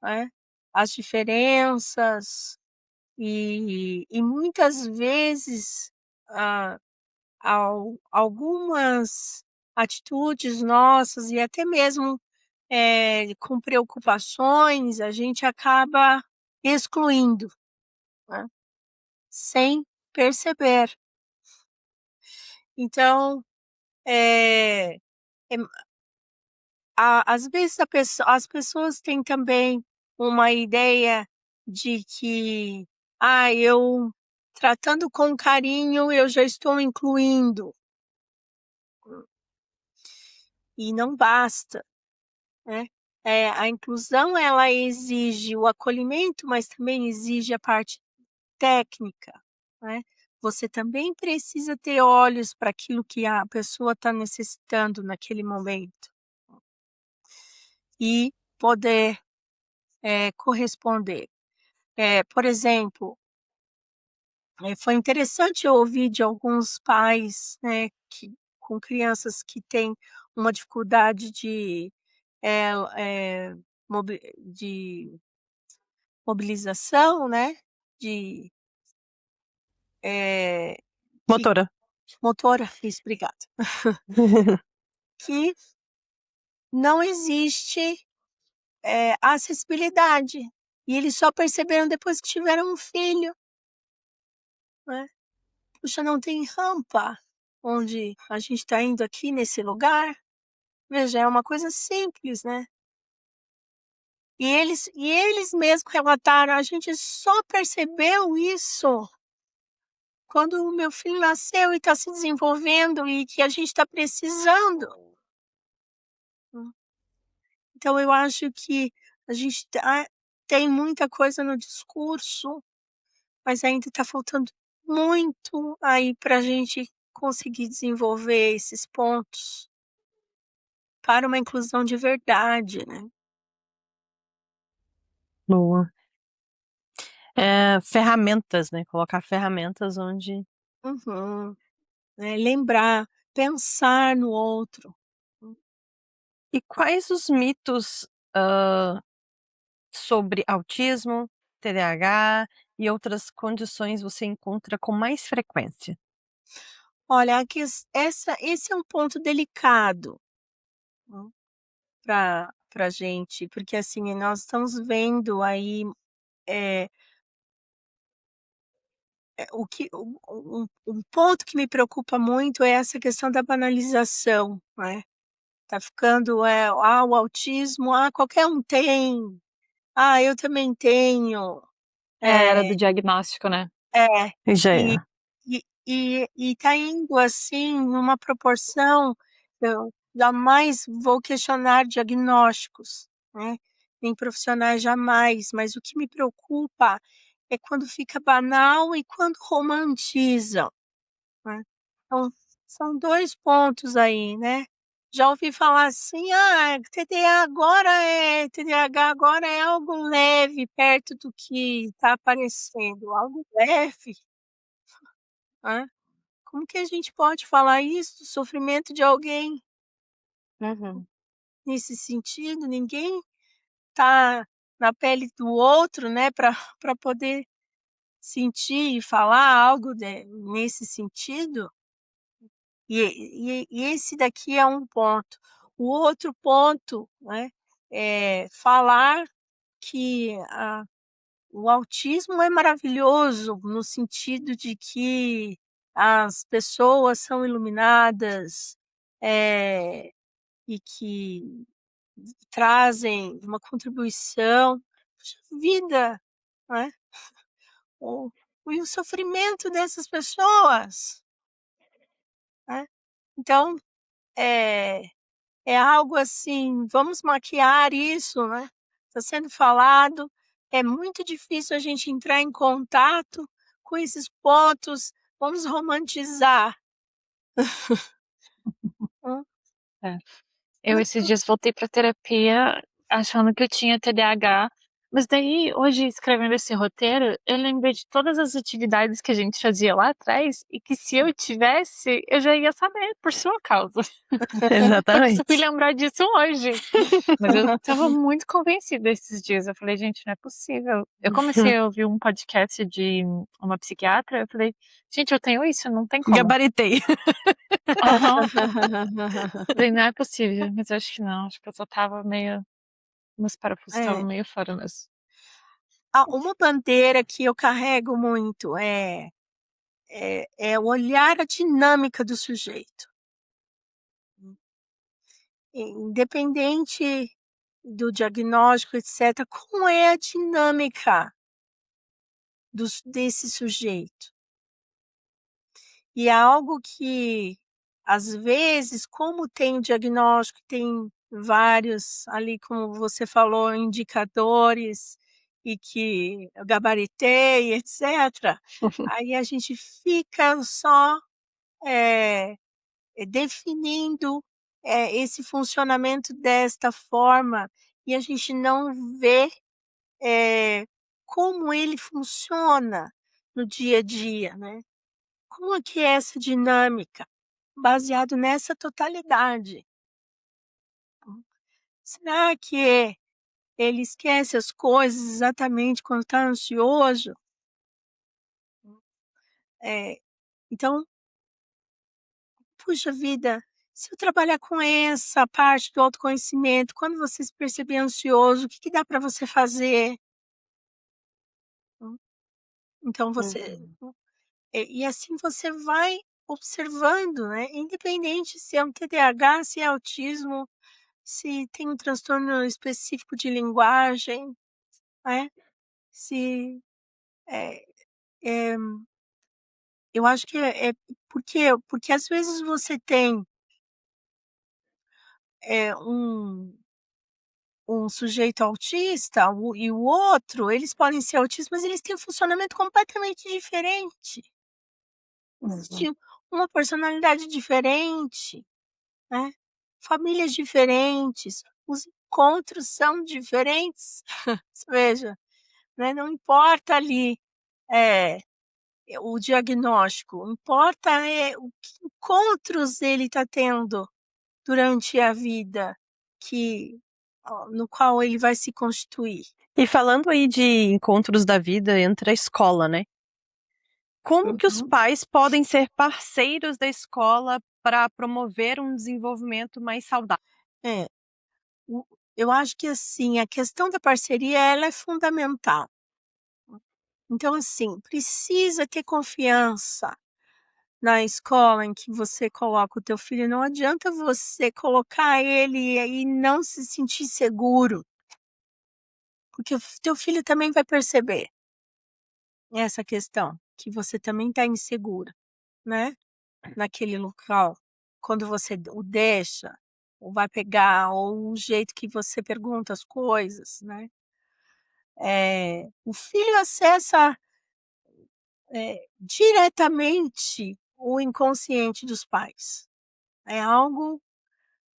né, as diferenças, e muitas vezes, ah, algumas atitudes nossas e até mesmo, com preocupações, a gente acaba excluindo, né, sem perceber. Então, eh, é às vezes as pessoas têm também uma ideia de que: "Ah, eu tratando com carinho, eu já estou incluindo", e não basta, né. A inclusão ela exige o acolhimento, mas também exige a parte técnica, né. Você também precisa ter olhos para aquilo que a pessoa está necessitando naquele momento, e poder, corresponder. Por exemplo, foi interessante eu ouvir de alguns pais, né, que com crianças que têm uma dificuldade eh de mobilização, né, de, eh, que Motora. motora, isso, obrigada. Que não existe, acessibilidade, e eles só perceberam depois que tiveram um filho, né. "Puxa, não tem rampa onde a gente está indo aqui nesse lugar". Veja, é uma coisa simples, né. E eles mesmos relataram: "A gente só percebeu isso quando o meu filho nasceu e está se desenvolvendo e que a gente está precisando". Hum. Então eu acho que a gente tem muita coisa no discurso, mas ainda está faltando muito aí pra gente conseguir desenvolver esses pontos para uma inclusão de verdade, né. Boa. Ferramentas, né, colocar ferramentas onde Uhum. Lembrar, pensar no outro. e quais os mitos, sobre autismo, TDAH e outras condições você encontra com mais frequência? Olha, a esse é um ponto delicado, para pra gente, porque, assim, nós estamos vendo aí, eh o que um ponto que me preocupa muito é essa questão da banalização, né. Tá ficando, o autismo, qualquer um tem, eu também tenho. Era É, do diagnóstico, né. é. Já E é. e tá indo, assim, numa proporção, eu jamais vou questionar diagnósticos, né, nem profissionais, jamais, mas o que me preocupa é quando fica banal e quando romantizam, né. Então, são 2 pontos aí, né. Já ouvi falar assim: TDAH agora é algo leve perto do que está aparecendo", algo leve, né. Como que a gente pode falar isso do sofrimento de alguém Uhum. nesse sentido? Ninguém tá na pele do outro, né, para pra poder sentir e falar algo nesse sentido. E esse daqui é um ponto. O outro ponto, né, é falar que o autismo é maravilhoso, no sentido de que as pessoas são iluminadas, e que trazem uma contribuição. Puxa vida, né, o e o sofrimento dessas pessoas, né. Então, eh é algo assim, vamos maquiar isso, né, está sendo falado, é muito difícil a gente entrar em contato com esses pontos, vamos romantizar. Hã, É. Eu esses dias voltei pra terapia achando que eu tinha TDAH, mas daí hoje escrevendo esse roteiro, eu lembrei de todas as atividades que a gente fazia lá atrás e que se eu tivesse, eu já ia saber por sua causa. Porque eu só fui Exatamente. lembrar disso hoje. Mas eu estava muito convencida esses dias, eu falei: "Gente, não é possível". Eu comecei a ouvir um podcast de uma psiquiatra, eu falei: "Gente, eu tenho isso, não tem como". Gabaritei. Aham. Falei: "Não é possível", mas eu acho que não, acho que eu só estava meio meus parafusos estavam É. meio fora mesmo. Uma bandeira que eu carrego muito é olhar a dinâmica do sujeito. Independente do diagnóstico, etcétera, como é a dinâmica desse sujeito. E é algo que, às vezes, como tem o diagnóstico, tem vários ali, como você falou, indicadores, e que eu gabaritei, etcétera, aí a gente fica só, eh definindo, esse funcionamento desta forma, e a gente não vê, como ele funciona no dia a dia, né. Como é que é essa dinâmica? Baseado nessa totalidade. Será que ele esquece as coisas exatamente quando está ansioso? Eh, então, puxa vida, se eu trabalhar com essa parte do autoconhecimento, quando você se perceber ansioso, o que que dá para você fazer? Hum, então você Uhum. e assim você vai observando, né, independente se é um TDAH, se é autismo, se tem um transtorno específico de linguagem, né, se, eh eh, eu acho que porque às vezes você tem, um sujeito autista, e o outro, eles podem ser autistas, mas eles têm um funcionamento completamente diferente. existe uma personalidade diferente, né, famílias diferentes, os encontros são diferentes. Veja, né, não importa ali, eh, o diagnóstico, importa o que encontros ele está tendo durante a vida no qual ele vai se constituir. E falando aí de encontros da vida, entra a escola, né? Como que os Uhum. pais podem ser parceiros da escola para promover um desenvolvimento mais saudável? É, o eu acho que, assim, a questão da parceria ela é fundamental. Então, assim, precisa ter confiança na escola em que você coloca o teu filho, não adianta você colocar ele e aí não se sentir seguro, porque o teu filho também vai perceber essa questão, que você também está insegura, né, naquele local. Quando você o deixa, ou vai pegar, ou o jeito que você pergunta as coisas, né. O filho acessa, diretamente o inconsciente dos pais. É algo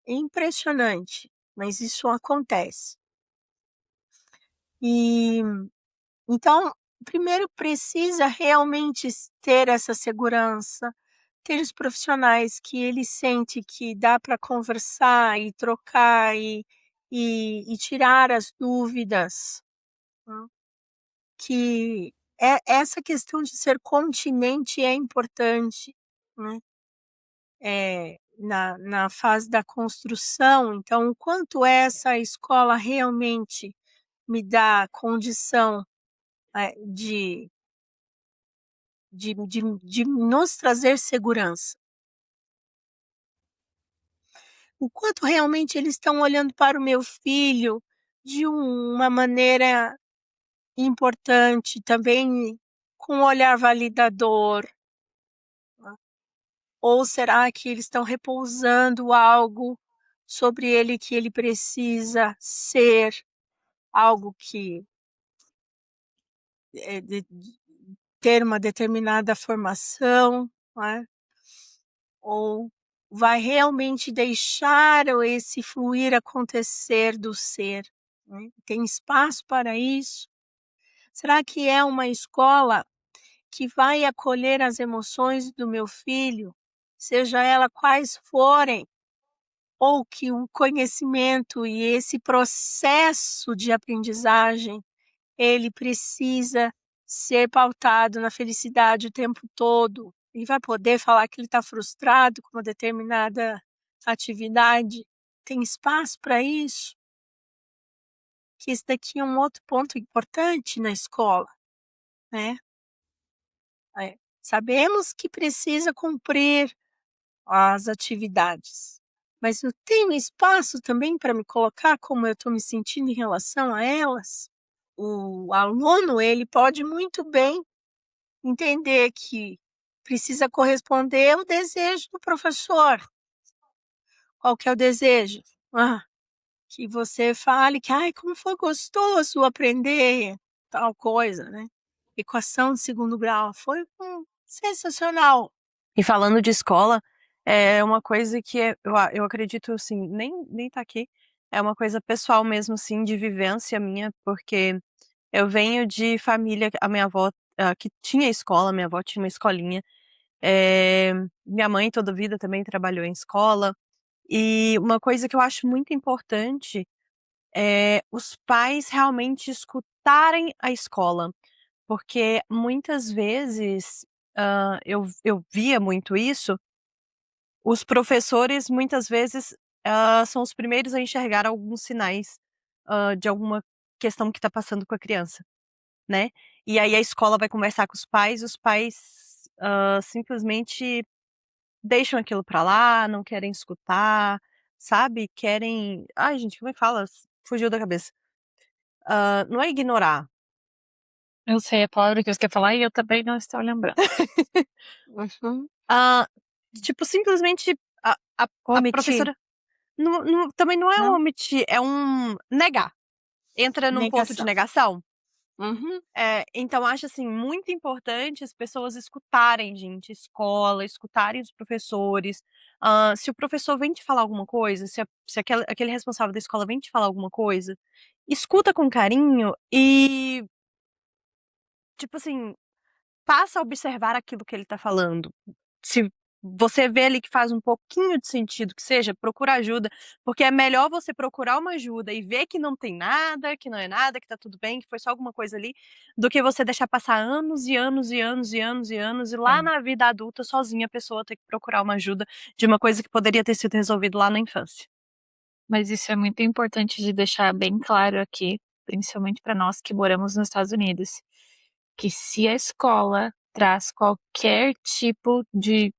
impressionante, mas isso acontece. E, então, primeiro precisa realmente ter essa segurança, ter os profissionais que ele sente que dá para conversar e trocar e tirar as dúvidas, né, que essa questão de ser continente é importante, né, na fase da construção. Então, o quanto essa escola realmente me dá condição, de nos trazer segurança. O quanto realmente eles estão olhando para o meu filho de uma maneira importante, também com um olhar validador, né, ou será que eles estão repousando algo sobre ele que ele precisa ser, algo que, de ter uma determinada formação, não é? Ou vai realmente deixar esse fluir acontecer do ser, né? Tem espaço para isso? Será que é uma escola que vai acolher as emoções do meu filho, seja ela quais forem, ou que o conhecimento e esse processo de aprendizagem, ele precisa ser pautado na felicidade o tempo todo? Ele vai poder falar que ele está frustrado com uma determinada atividade? Tem espaço para isso? Que esse daqui é um outro ponto importante na escola, né. Sabemos que precisa cumprir as atividades, mas eu tenho espaço também para me colocar como eu estou me sentindo em relação a elas? O aluno, ele pode muito bem entender que precisa corresponder ao desejo do professor. Qual que é o desejo? Que você fale que: "Ai, como foi gostoso aprender tal coisa", né. Equação de segundo grau, foi, sensacional. E falando de escola, é uma coisa que eu acredito, assim, nem tá aqui, é uma coisa pessoal mesmo, assim, de vivência minha, porque eu venho de família, a minha avó, que tinha escola, minha avó tinha uma escolinha, eh, minha mãe toda a vida também trabalhou em escola, e uma coisa que eu acho muito importante é os pais realmente escutarem a escola, porque muitas vezes, eu via muito isso, os professores muitas vezes, são os primeiros a enxergar alguns sinais, de alguma questão que está passando com a criança, né. E aí a escola vai conversar com os pais, simplesmente deixam aquilo pra lá, não querem escutar, sabe, querem ai gente, como é que fala? Fugiu da cabeça. Não é ignorar. Eu sei a palavra que você quer falar e eu também não estou lembrando. Uhum. Ah, tipo, simplesmente a Omitir, professora também não é um Não, omitir, é um negar. Entra num ponto de negação. negação? Uhum. Então acho, assim, muito importante as pessoas escutarem, gente, escola, escutarem os professores. Se o professor vem te falar alguma coisa, se aquele responsável da escola vem te falar alguma coisa, escuta com carinho e, tipo assim, passa a observar aquilo que ele tá falando. Se você vê ali que faz um pouquinho de sentido, que seja, procura ajuda, porque é melhor você procurar uma ajuda e ver que não tem nada, que não é nada, que tá tudo bem, que foi só alguma coisa ali, do que você deixar passar anos e anos e anos e anos e anos, e lá É. na vida adulta, sozinha, a pessoa ter que procurar uma ajuda de uma coisa que poderia ter sido resolvido lá na infância. Mas isso é muito importante de deixar bem claro aqui, principalmente para nós que moramos nos Estados Unidos, que se a escola traz qualquer tipo de,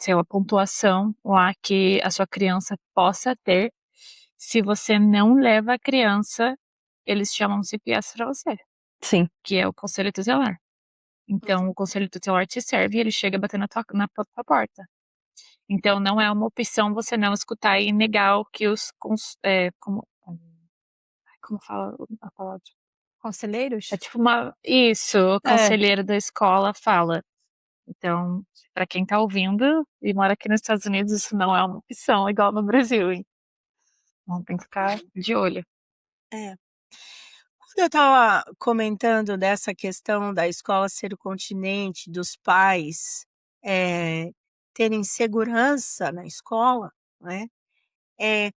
sei lá, pontuação lá que a sua criança possa ter, se você não leva a criança, eles chamam um CPS para você, Sim. que é o conselho tutelar. Então, o conselho tutelar te serve e ele chega batendo na tua porta. Então, não é uma opção você não escutar e negar o que como fala a palavra? Conselheiros? É tipo isso, o É. conselheiro da escola fala. Então, para quem tá ouvindo e mora aqui nos Estados Unidos, isso não é uma opção igual no Brasil, hein? Então tem que ficar de olho. É. Quando eu estava comentando dessa questão da escola ser o continente, dos pais, terem segurança na escola, né, é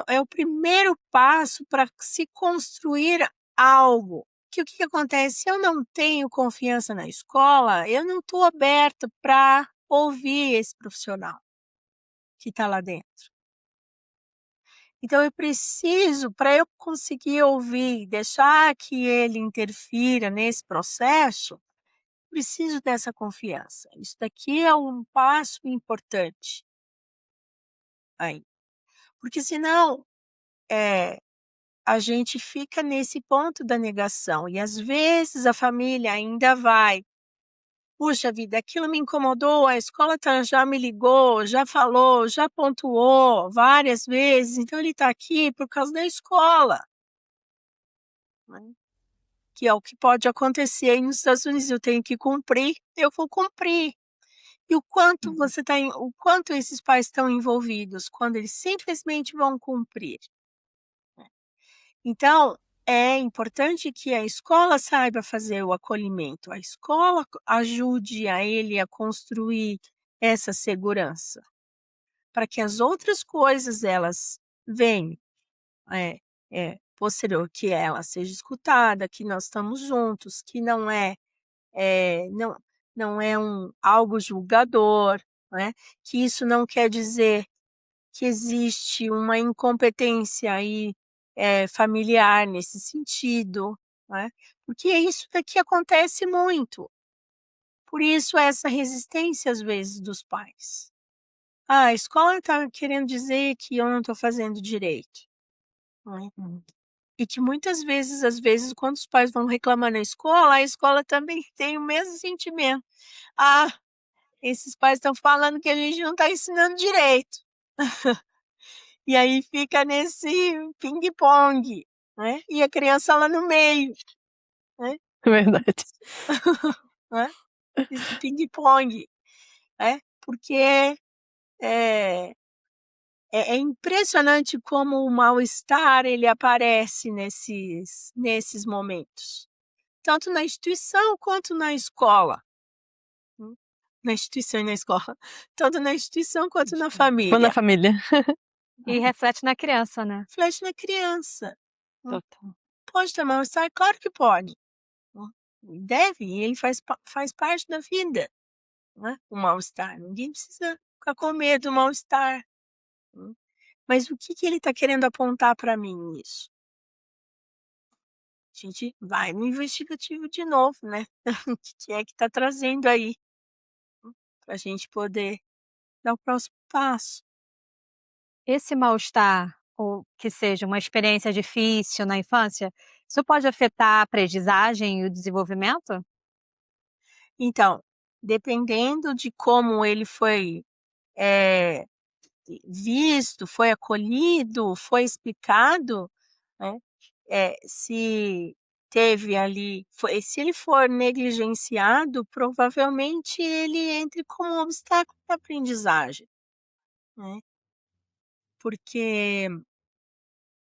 é o primeiro passo para se construir algo. Que o que que acontece? Se eu não tenho confiança na escola, eu não estou aberta para ouvir esse profissional que está lá dentro. Então eu preciso, para eu conseguir ouvir, deixar que ele interfira nesse processo, preciso dessa confiança. Isso daqui é um passo importante aí, porque senão, a gente fica nesse ponto da negação e às vezes a família ainda vai: "Puxa vida, aquilo me incomodou, a escola já me ligou, já falou, já pontuou várias vezes, então ele está aqui por causa da escola", né. Que é o que pode acontecer aí nos Estados Unidos, eu tenho que cumprir, eu vou cumprir. E o quanto o quanto esses pais estão envolvidos, quando eles simplesmente vão cumprir. Então, é importante que a escola saiba fazer o acolhimento, a escola ajude a ele a construir essa segurança, para que as outras coisas elas venham, posterior, que ela seja escutada, que nós estamos juntos, que não é não é algo julgador, né, que isso não quer dizer que existe uma incompetência aí, familiar nesse sentido, né, porque isso daqui acontece muito. Por isso essa resistência às vezes dos pais. "Ah, a escola está querendo dizer que eu não estou fazendo direito", né. E que muitas vezes, às vezes, quando os pais vão reclamar na escola, a escola também tem o mesmo sentimento. "Ah, esses pais estão falando que a gente não está ensinando direito". E aí fica nesse pingue-pongue, né, e a criança lá no meio, né, É verdade. né, esse pingue-pongue, né, porque, é é impressionante como o mal-estar ele aparece nesses momentos, tanto na instituição quanto na escola. Na instituição e na escola, tanto na instituição quanto na Quando a família. família. E reflete na criança, né? Flash na criança. Total. Pode ter mal-estar? Claro que pode. Hum, deve, e ele faz parte da vida, né, o mal-estar. Ninguém precisa ficar com medo do mal-estar. Hum. Mas o que que ele está querendo apontar para mim nisso? A gente vai no investigativo de novo, né. O que é que está trazendo aí, para a gente poder dar o próximo passo. Esse mal-estar, ou que seja uma experiência difícil na infância, isso pode afetar a aprendizagem e o desenvolvimento? Então, dependendo de como ele foi, eh, visto, foi acolhido, foi explicado, né, se teve ali se ele for negligenciado, provavelmente ele entre como um obstáculo para aprendizagem, né. Porque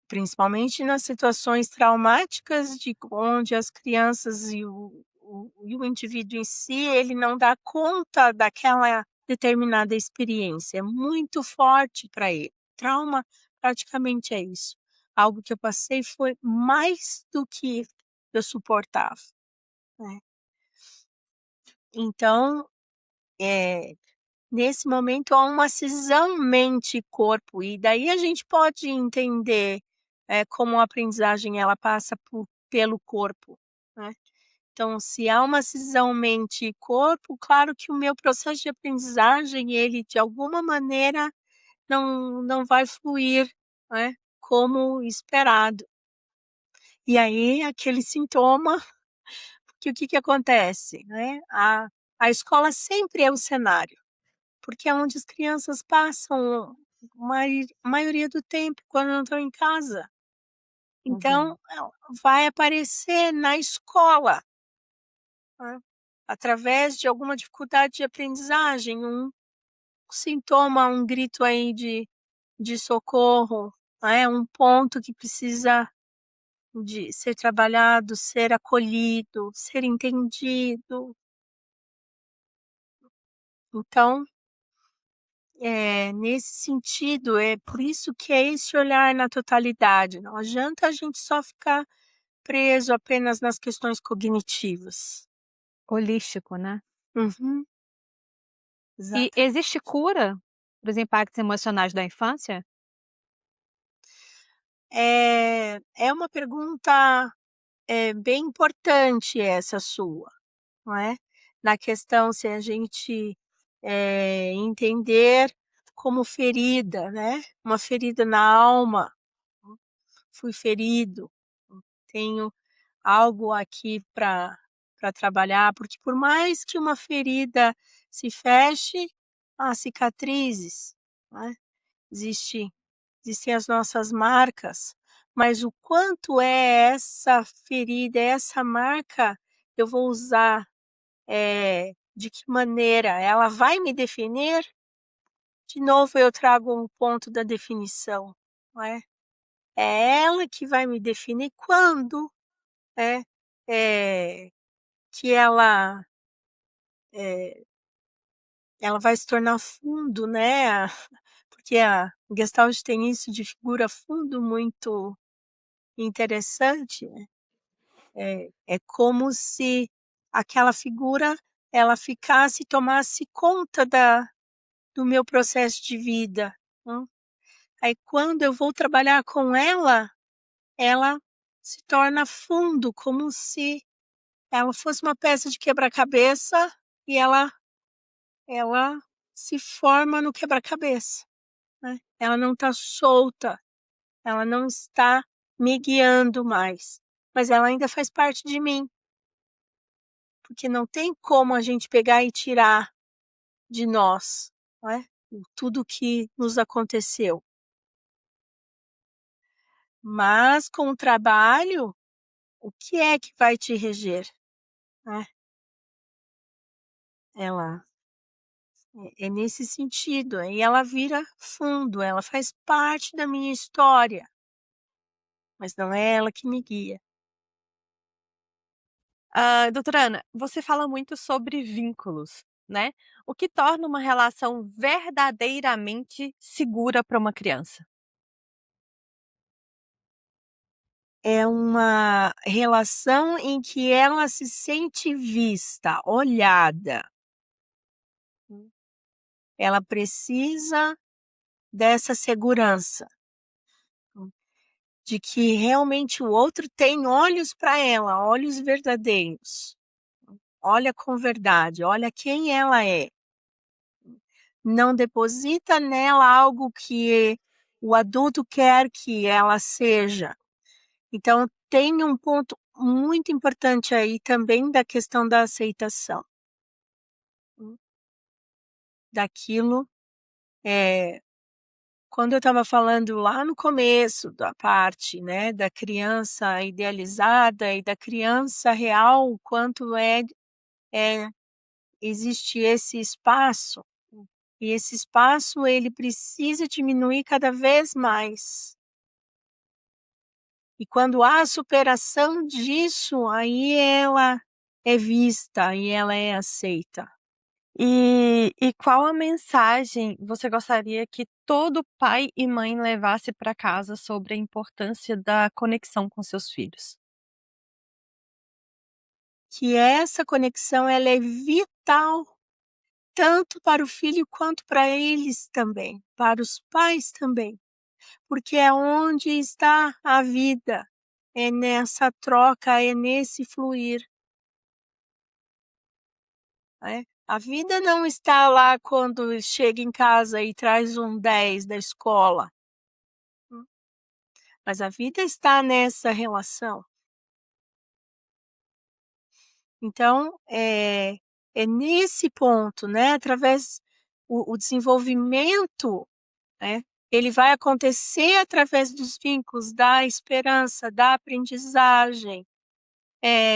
principalmente nas situações traumáticas de onde as crianças e o indivíduo em si, ele não dá conta daquela determinada experiência, é muito forte para ele. Trauma praticamente é isso. Algo que eu passei foi mais do que eu suportava, né. Então, nesse momento há uma cisão mente e corpo, e daí a gente pode entender, como a aprendizagem ela passa pelo corpo, né. Então se há uma cisão mente e corpo, claro que o meu processo de aprendizagem ele de alguma maneira não vai fluir, né, como esperado. E aí aquele sintoma, que o que que acontece, né, a escola sempre é o cenário. Porque é onde as crianças passam maioria do tempo quando não estão em casa. Então, Uhum. vai aparecer na escola, né, através de alguma dificuldade de aprendizagem, um sintoma, um grito aí de socorro, né, um ponto que precisa de ser trabalhado, ser acolhido, ser entendido. Então nesse sentido, é por isso que é esse olhar na totalidade, não adianta a gente só ficar preso apenas nas questões cognitivas. Holístico, né. Uhum, E exata. existe cura dos impactos emocionais da infância? É uma pergunta, bem importante essa sua, não é, na questão se a gente, entender como ferida, né, uma ferida na alma, fui ferido, tenho algo aqui para trabalhar, porque por mais que uma ferida se feche, há cicatrizes, né, existe existem as nossas marcas, mas o quanto é essa ferida, essa marca, eu vou usar, de que maneira ela vai me definir? De novo eu trago um ponto da definição, não é? É ela que vai me definir quando, né, que eh, ela vai se tornar fundo, né, porque a Gestalt tem isso de figura fundo muito interessante, né, é como se aquela figura, ela ficasse e tomasse conta do meu processo de vida, hã. Aí quando eu vou trabalhar com ela, ela se torna fundo, como se ela fosse uma peça de quebra-cabeça e ela se forma no quebra-cabeça, né. Ela não está solta, ela não está me guiando mais, mas ela ainda faz parte de mim, porque não tem como a gente pegar e tirar de nós, não é, tudo que nos aconteceu. Mas com o trabalho, o que é que vai te reger, né. Ela é nesse sentido, aí ela vira fundo, ela faz parte da minha história, mas não é ela que me guia. Doutora Ana, você fala muito sobre vínculos, né. O que torna uma relação verdadeiramente segura para uma criança? É uma relação em que ela se sente vista, olhada. Ela precisa dessa segurança, de que realmente o outro tem olhos para ela, olhos verdadeiros. Olha com verdade, olha quem ela é. Não deposita nela algo que o adulto quer que ela seja. Então tem um ponto muito importante aí também da questão da aceitação. Daquilo, quando eu estava falando lá no começo da parte, né, da criança idealizada e da criança real, o quanto existe esse espaço, e esse espaço ele precisa diminuir cada vez mais. E quando há superação disso, aí ela é vista e ela é aceita. E qual a mensagem você gostaria que todo pai e mãe levasse para casa sobre a importância da conexão com seus filhos? Que essa conexão ela é vital, tanto para o filho quanto para eles também, para os pais também, porque é onde está a vida, é nessa troca, é nesse fluir, né. A vida não está lá quando chega em casa e traz um 10 da escola, mas a vida está nessa relação. Então, é nesse ponto, né, através o desenvolvimento, né, ele vai acontecer através dos vínculos da esperança, da aprendizagem,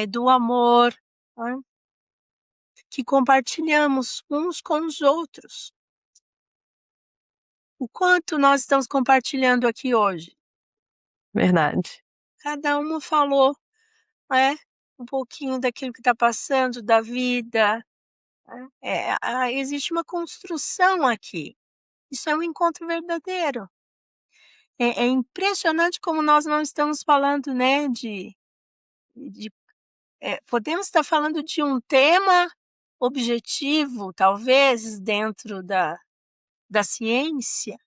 do amor, né, que compartilhamos uns com os outros. O quanto nós estamos compartilhando aqui hoje? Verdade. Cada uma falou, né, um pouquinho daquilo que está passando, da vida, né. Existe uma construção aqui. Isso é um encontro verdadeiro. É impressionante como nós não estamos falando, né, de podemos estar falando de um tema objetivo, talvez, dentro da ciência,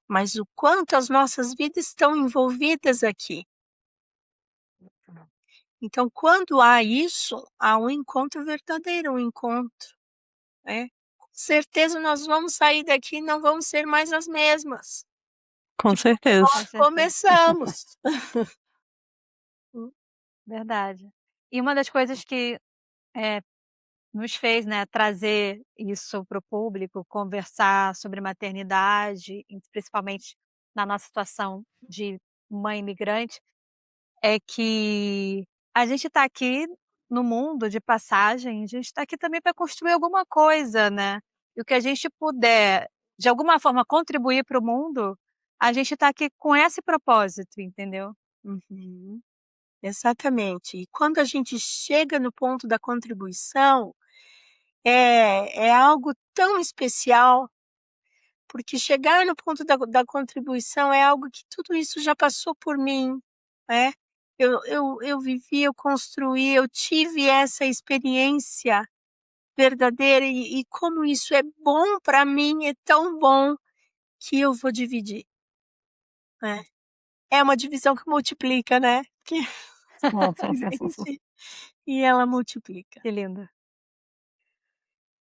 mas o quanto as nossas vidas estão envolvidas aqui. Então, quando há isso, há um encontro verdadeiro, um encontro, né. Com certeza nós vamos sair daqui e não vamos ser mais as mesmas, Com de como certeza. Com nós certeza. começamos. Verdade. E uma das coisas que, nos fez, né, trazer isso para o público, conversar sobre maternidade, e principalmente na nossa situação de mãe imigrante, é que a gente está aqui no mundo de passagem, a gente está aqui também para construir alguma coisa, né. E o que a gente puder, de alguma forma, contribuir para o mundo, a gente está aqui com esse propósito, entendeu? Uhum. Exatamente. E quando a gente chega no ponto da contribuição, é algo tão especial, porque chegar no ponto da contribuição é algo que tudo isso já passou por mim, né. Eu vivi, eu construí, eu tive essa experiência verdadeira e como isso é bom para mim, é tão bom que eu vou dividir, né. É uma divisão que multiplica, né, que divide e ela multiplica. Que lindo.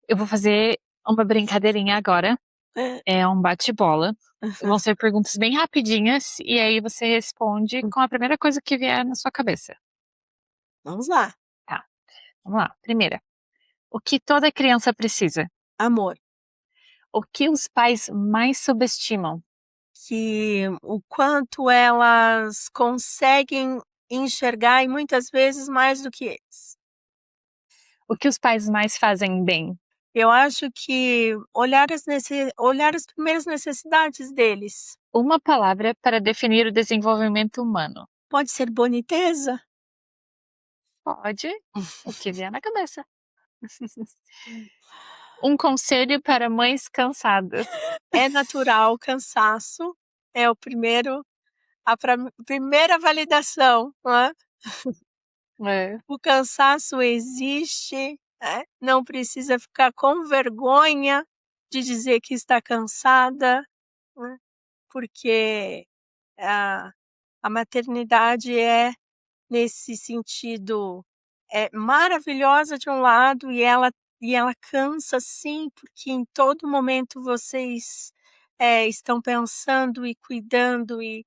Eu vou fazer uma brincadeirinha agora, É. é um bate-bola. Vão ser perguntas bem rapidinhas, e aí você responde com a primeira coisa que vier na sua cabeça. Vamos lá. Tá, vamos lá. Primeira, o que toda criança precisa? Amor, O que os pais mais subestimam? que o quanto elas conseguem enxergar e muitas vezes mais do que eles. O que os pais mais fazem bem? Eu acho que olhar as primeiras necessidades deles. Uma palavra para definir o desenvolvimento humano. Pode ser boniteza? Pode, o que vier na cabeça. Um conselho para mães cansadas. É natural o cansaço, é o primeiro a primeira validação, não é? É. O cansaço existe, né, não precisa ficar com vergonha de dizer que está cansada, né, porque a a maternidade é, nesse sentido, é maravilhosa de um lado e ela cansa sim, porque em todo momento vocês, estão pensando e cuidando e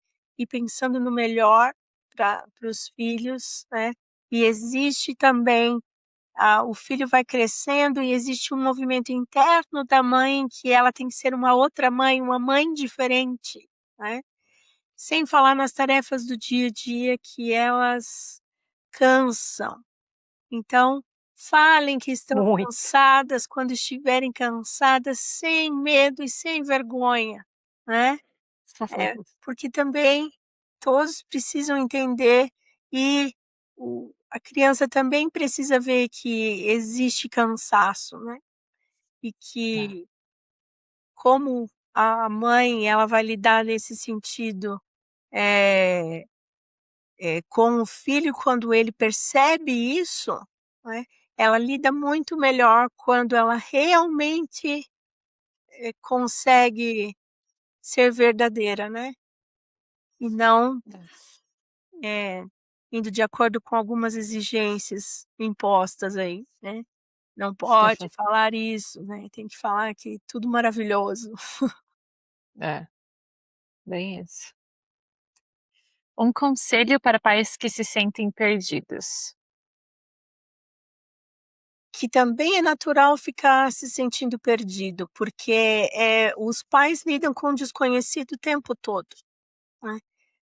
pensando no melhor para os filhos, né. E existe também o filho vai crescendo e existe um movimento interno da mãe que ela tem que ser uma outra mãe, uma mãe diferente, né? Sem falar nas tarefas do dia a dia que elas cansam. Então, falem que estão Muito. cansadas quando estiverem cansadas, sem medo e sem vergonha, né? Porque também todos precisam entender e a criança também precisa ver que existe cansaço, né? E que como a mãe ela vai lidar nesse sentido com o filho quando ele percebe isso, né? Ela lida muito melhor quando ela realmente consegue ser verdadeira, né? E não indo de acordo com algumas exigências impostas aí, né? Não pode falar isso, né? Tem que falar que tudo maravilhoso. É, bem isso. Um conselho para pais que se sentem perdidos. Que também é natural ficar se sentindo perdido, porque os pais lidam com o desconhecido o tempo todo, né?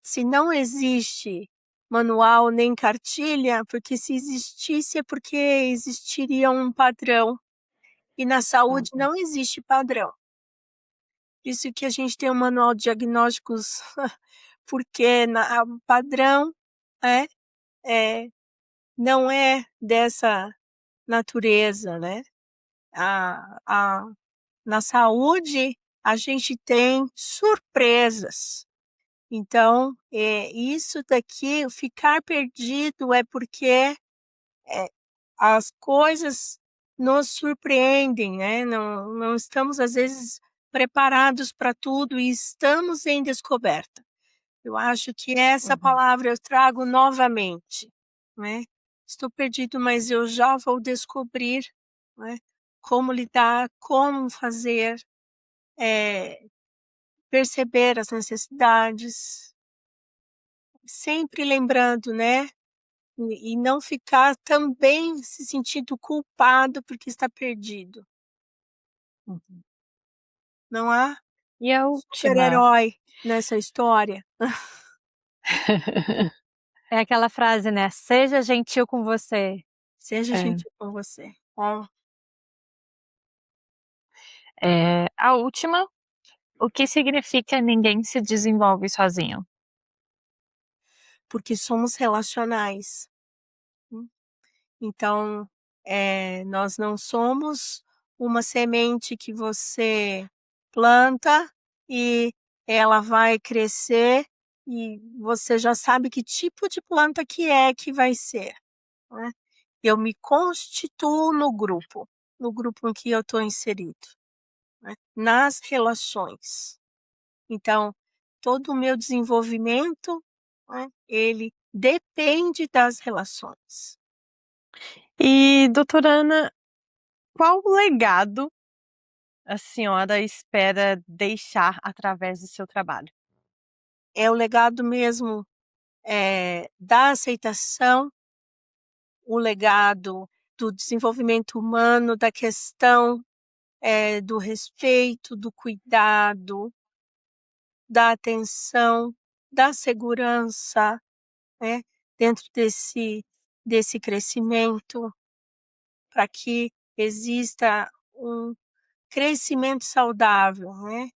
Se não existe manual nem cartilha, porque se existisse é porque existiria um padrão, e na saúde não existe padrão. Isso que a gente tem um manual de diagnósticos, porque o padrão né, não é dessa natureza, né? A, a, na saúde, a gente tem surpresas. Então, isso daqui, ficar perdido é porque as coisas nos surpreendem, né? Não estamos, às vezes, preparados para tudo e estamos em descoberta. Eu acho que essa palavra eu trago novamente, né? Estou perdido, mas eu já vou descobrir, né, como lidar, como fazer, perceber as necessidades, sempre lembrando, né? E não ficar também se sentindo culpado porque está perdido. Não há E a última? super-herói nessa história. É aquela frase, né, seja gentil com você. Seja É. gentil com você. A última, o que significa ninguém se desenvolve sozinho? Porque somos relacionais. Então, nós não somos uma semente que você planta e ela vai crescer e você já sabe que tipo de planta que vai ser, né. Eu me constituo no grupo em que eu estou inserido, né, nas relações. Então, todo o meu desenvolvimento, né, ele depende das relações. E, doutora Ana, qual legado a senhora espera deixar através do seu trabalho? É o legado mesmo, da aceitação, o legado do desenvolvimento humano, da questão, do respeito, do cuidado, da atenção, da segurança, né, dentro desse crescimento, para que exista um crescimento saudável, né,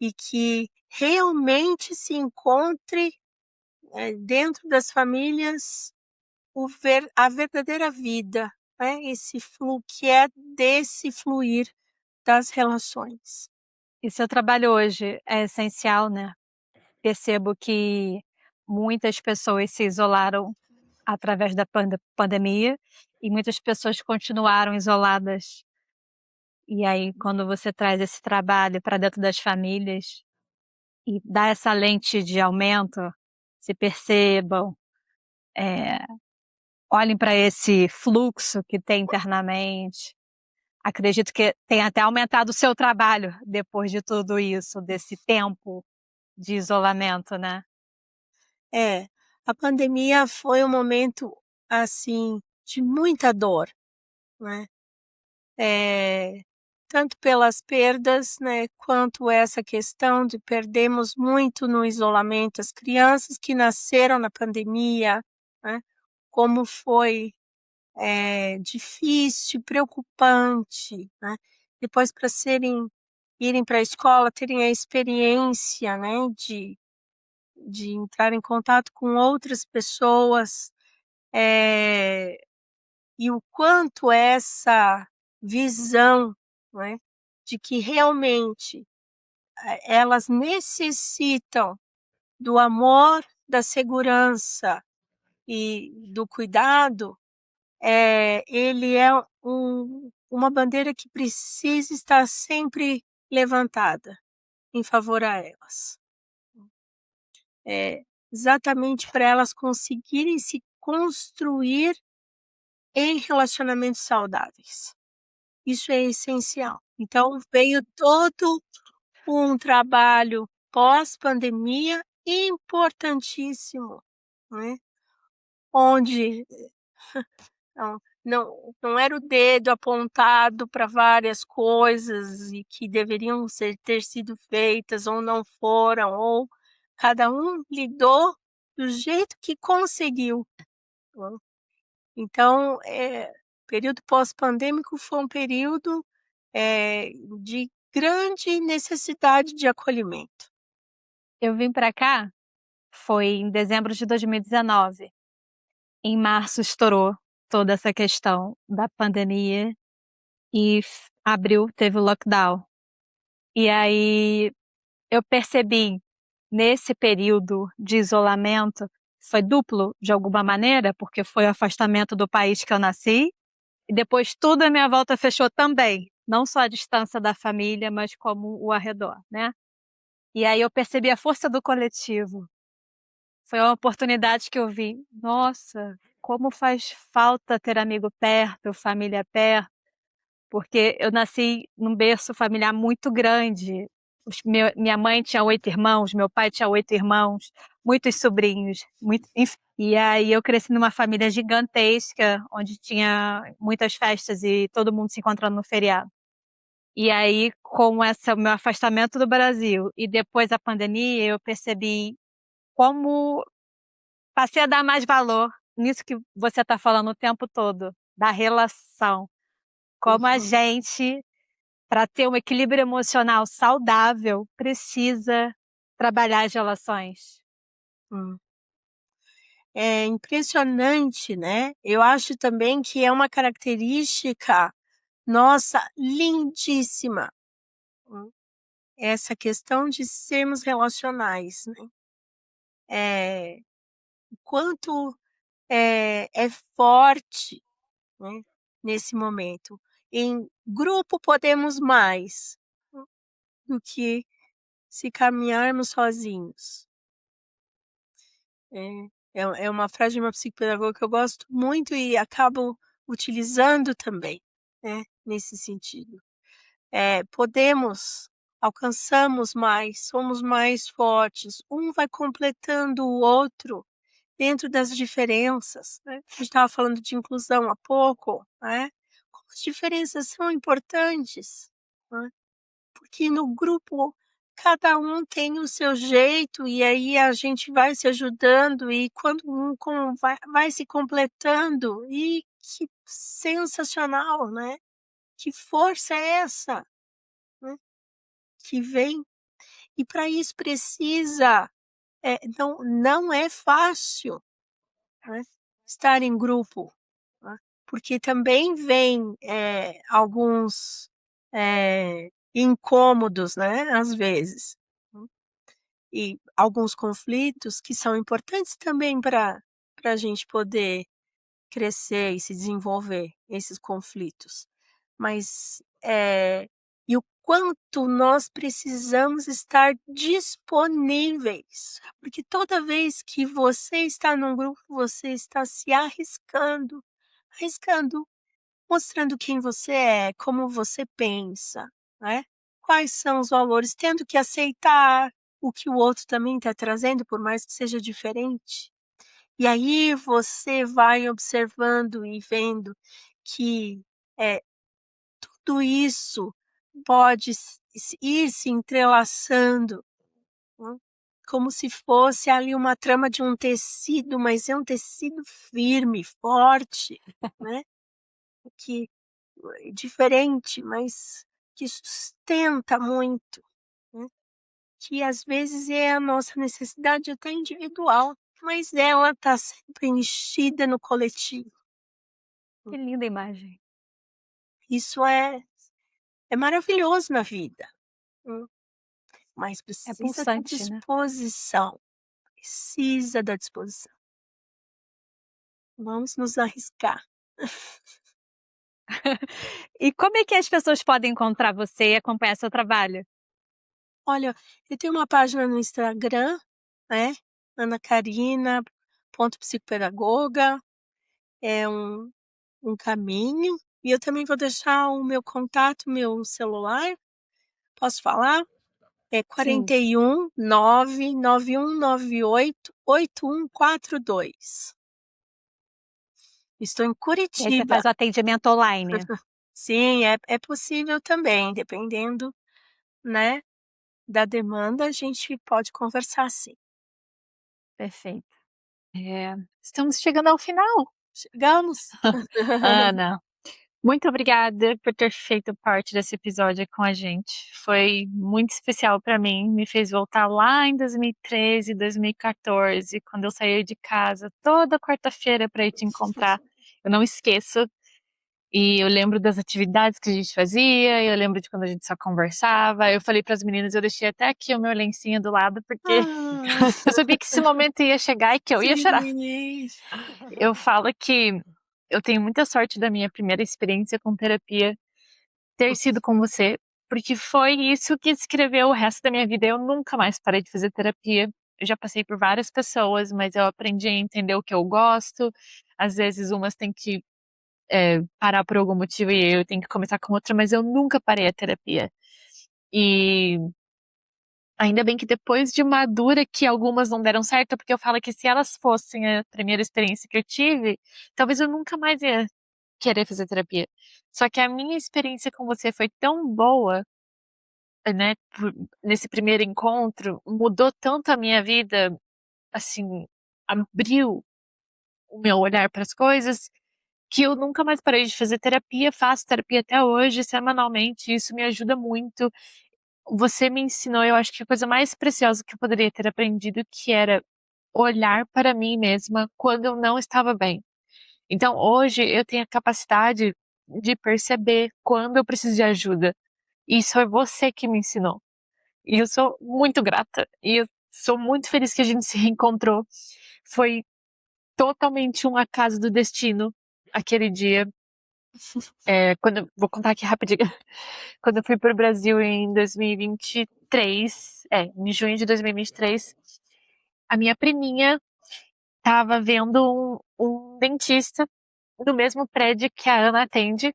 e que realmente se encontre, dentro das famílias a verdadeira vida, né, esse que é desse fluir das relações. E seu trabalho hoje é essencial, né. Percebo que muitas pessoas se isolaram através da pandemia e muitas pessoas continuaram isoladas. E aí quando você traz esse trabalho para dentro das famílias e dá essa lente de aumento, se percebam, olhem para esse fluxo que tem internamente. Acredito que tenha até aumentado o seu trabalho depois de tudo isso, desse tempo de isolamento, né? É, a pandemia foi um momento, assim, de muita dor, né? Tanto pelas perdas, né, quanto essa questão de perdemos muito no isolamento as crianças que nasceram na pandemia, né? Como foi difícil, preocupante, né? Depois para irem para a escola, terem a experiência, né, de entrar em contato com outras pessoas, e o quanto essa visão, né, de que realmente elas necessitam do amor, da segurança e do cuidado, ele é uma bandeira que precisa estar sempre levantada em favor a elas. Exatamente para elas conseguirem se construir em relacionamentos saudáveis. Isso é essencial. Então, veio todo um trabalho pós-pandemia importantíssimo, né? Onde não era o dedo apontado para várias coisas e que deveriam ter sido feitas ou não foram, ou cada um lidou do jeito que conseguiu, né? Então, período pós-pandêmico foi um período de grande necessidade de acolhimento. Eu vim para cá, foi em dezembro de 2019. Em março estourou toda essa questão da pandemia e abril teve o lockdown. E aí eu percebi nesse período de isolamento, foi duplo de alguma maneira, porque foi o afastamento do país que eu nasci, e depois tudo à minha volta fechou também, não só a distância da família, mas como o arredor, né. E aí eu percebi a força do coletivo. Foi uma oportunidade que eu vi, nossa, como faz falta ter amigo perto, família perto, porque eu nasci num berço familiar muito grande. Minha mãe tinha 8 irmãos, meu pai tinha 8 irmãos, muitos sobrinhos, e aí eu cresci numa família gigantesca, onde tinha muitas festas e todo mundo se encontrando no feriado. E aí, com essa meu afastamento do Brasil e depois a pandemia, eu percebi como passei a dar mais valor nisso que você está falando o tempo todo, da relação. Como a Uhum. gente, para ter um equilíbrio emocional saudável, precisa trabalhar as relações. Hum. É impressionante, né? Eu acho também que é uma característica nossa lindíssima, essa questão de sermos relacionais, né? O quanto é forte, né, nesse momento. Em grupo podemos mais, do que se caminharmos sozinhos. É uma frase de uma psicopedagoga que eu gosto muito e acabo utilizando também, né, nesse sentido. Alcançamos mais, somos mais fortes, um vai completando o outro dentro das diferenças, né. A gente estava falando de inclusão há pouco, né, como as diferenças são importantes, né. Porque no grupo cada um tem o seu jeito e aí a gente vai se ajudando e quando vai se completando e que sensacional, né. Que força é essa, né, que vem e para isso precisa, não é fácil, né, estar em grupo, né, porque também vem, alguns, incômodos, né, às vezes. E alguns conflitos que são importantes também para a gente poder crescer e se desenvolver, esses conflitos. Mas, e o quanto nós precisamos estar disponíveis, porque toda vez que você está num grupo, você está se arriscando, mostrando quem você é, como você pensa, né, quais são os valores, tendo que aceitar o que o outro também está trazendo, por mais que seja diferente. E aí você vai observando e vendo que tudo isso pode ir se entrelaçando, né, como se fosse ali uma trama de um tecido, mas é um tecido firme, forte, né, que diferente, mas que sustenta muito, né, que às vezes é a nossa necessidade até individual, mas ela está sempre enchida no coletivo. Que linda imagem. Isso é maravilhoso na vida, mas É precisa da pulsante, né? disposição, precisa da disposição. Vamos nos arriscar. E como é que as pessoas podem encontrar você e acompanhar seu trabalho? Olha, eu tenho uma página no Instagram, né, anacarina.psicopedagoga, é um caminho, e eu também vou deixar o meu contato, meu celular, posso falar? É Sim, 41 99198 8142. Estou em e aí você Curitiba. faz o atendimento online. Sim, é possível também, dependendo, né, da demanda, a gente pode conversar sim. Perfeito. Estamos chegando ao final. Chegamos? Ana, muito obrigada por ter feito parte desse episódio com a gente. Foi muito especial para mim, me fez voltar lá em 2013, 2014, quando eu saía de casa toda quarta-feira para ir te encontrar. Eu não esqueço. E eu lembro das atividades que a gente fazia, eu lembro de quando a gente só conversava. Eu falei para as meninas, eu deixei até aqui o meu lencinho do lado, porque Ah, eu sabia que esse momento ia chegar e que eu ia chorar. sim. Eu falo que eu tenho muita sorte da minha primeira experiência com terapia ter sido com você, porque foi isso que escreveu o resto da minha vida. Eu nunca mais parei de fazer terapia. Eu já passei por várias pessoas, mas eu aprendi a entender o que eu gosto. Às vezes umas têm que parar por algum motivo e eu tenho que começar com outra, mas eu nunca parei a terapia. E ainda bem que depois de madura que algumas não deram certo, porque eu falo que se elas fossem a primeira experiência que eu tive, talvez eu nunca mais ia querer fazer terapia. Só que a minha experiência com você foi tão boa, né, nesse primeiro encontro, mudou tanto a minha vida, assim, abriu o meu olhar para as coisas, que eu nunca mais parei de fazer terapia, faço terapia até hoje, semanalmente, e isso me ajuda muito. Você me ensinou, eu acho que a coisa mais preciosa que eu poderia ter aprendido, que era olhar para mim mesma quando eu não estava bem. Então, hoje eu tenho a capacidade de perceber quando eu preciso de ajuda. E isso é você que me ensinou. E eu sou muito grata. E eu sou muito feliz que a gente se reencontrou. Foi totalmente um acaso do destino aquele dia. Vou contar aqui rapidinho. Quando eu fui para o Brasil em 2023, em junho de 2023, a minha priminha estava vendo um dentista no mesmo prédio que a Ana atende.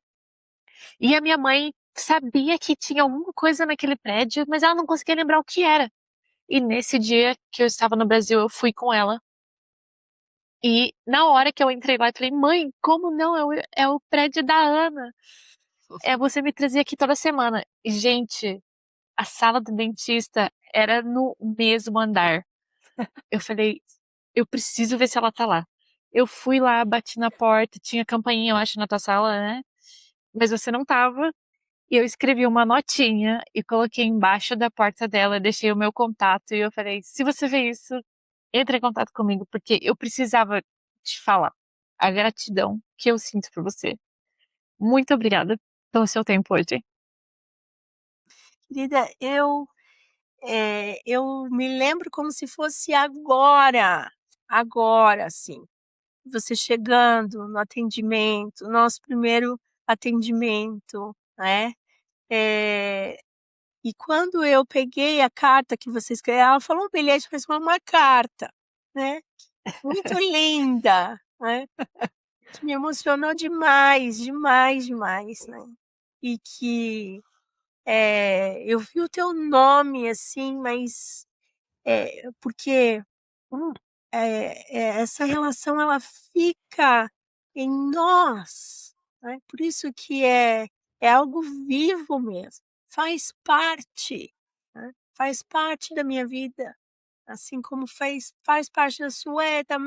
E a minha mãe sabia que tinha alguma coisa naquele prédio, mas ela não conseguia lembrar o que era. E nesse dia que eu estava no Brasil, eu fui com ela. E na hora que eu entrei lá, eu falei, mãe, como não? É o prédio da Ana. Você me trazia aqui toda semana. E, gente, a sala do dentista era no mesmo andar. Eu falei, eu preciso ver se ela tá lá. Eu fui lá, bati na porta, tinha campainha, eu acho, na tua sala, né? Mas você não tava. E eu escrevi uma notinha e coloquei embaixo da porta dela, deixei o meu contato e eu falei: se você vê isso, entre em contato comigo, porque eu precisava te falar a gratidão que eu sinto por você. Muito obrigada pelo seu tempo hoje. Querida, eu me lembro como se fosse agora, assim, você chegando no atendimento, nosso primeiro atendimento, né, eh, e quando eu peguei a carta que você escreveu, ela falou um bilhete, mas foi uma carta, né, muito linda, né, que me emocionou demais, demais, demais, né, e que, eu vi o teu nome, assim, mas, porque essa relação ela fica em nós, né. Por isso que é algo vivo mesmo, faz parte, né, faz parte da minha vida, assim como faz parte da sua, da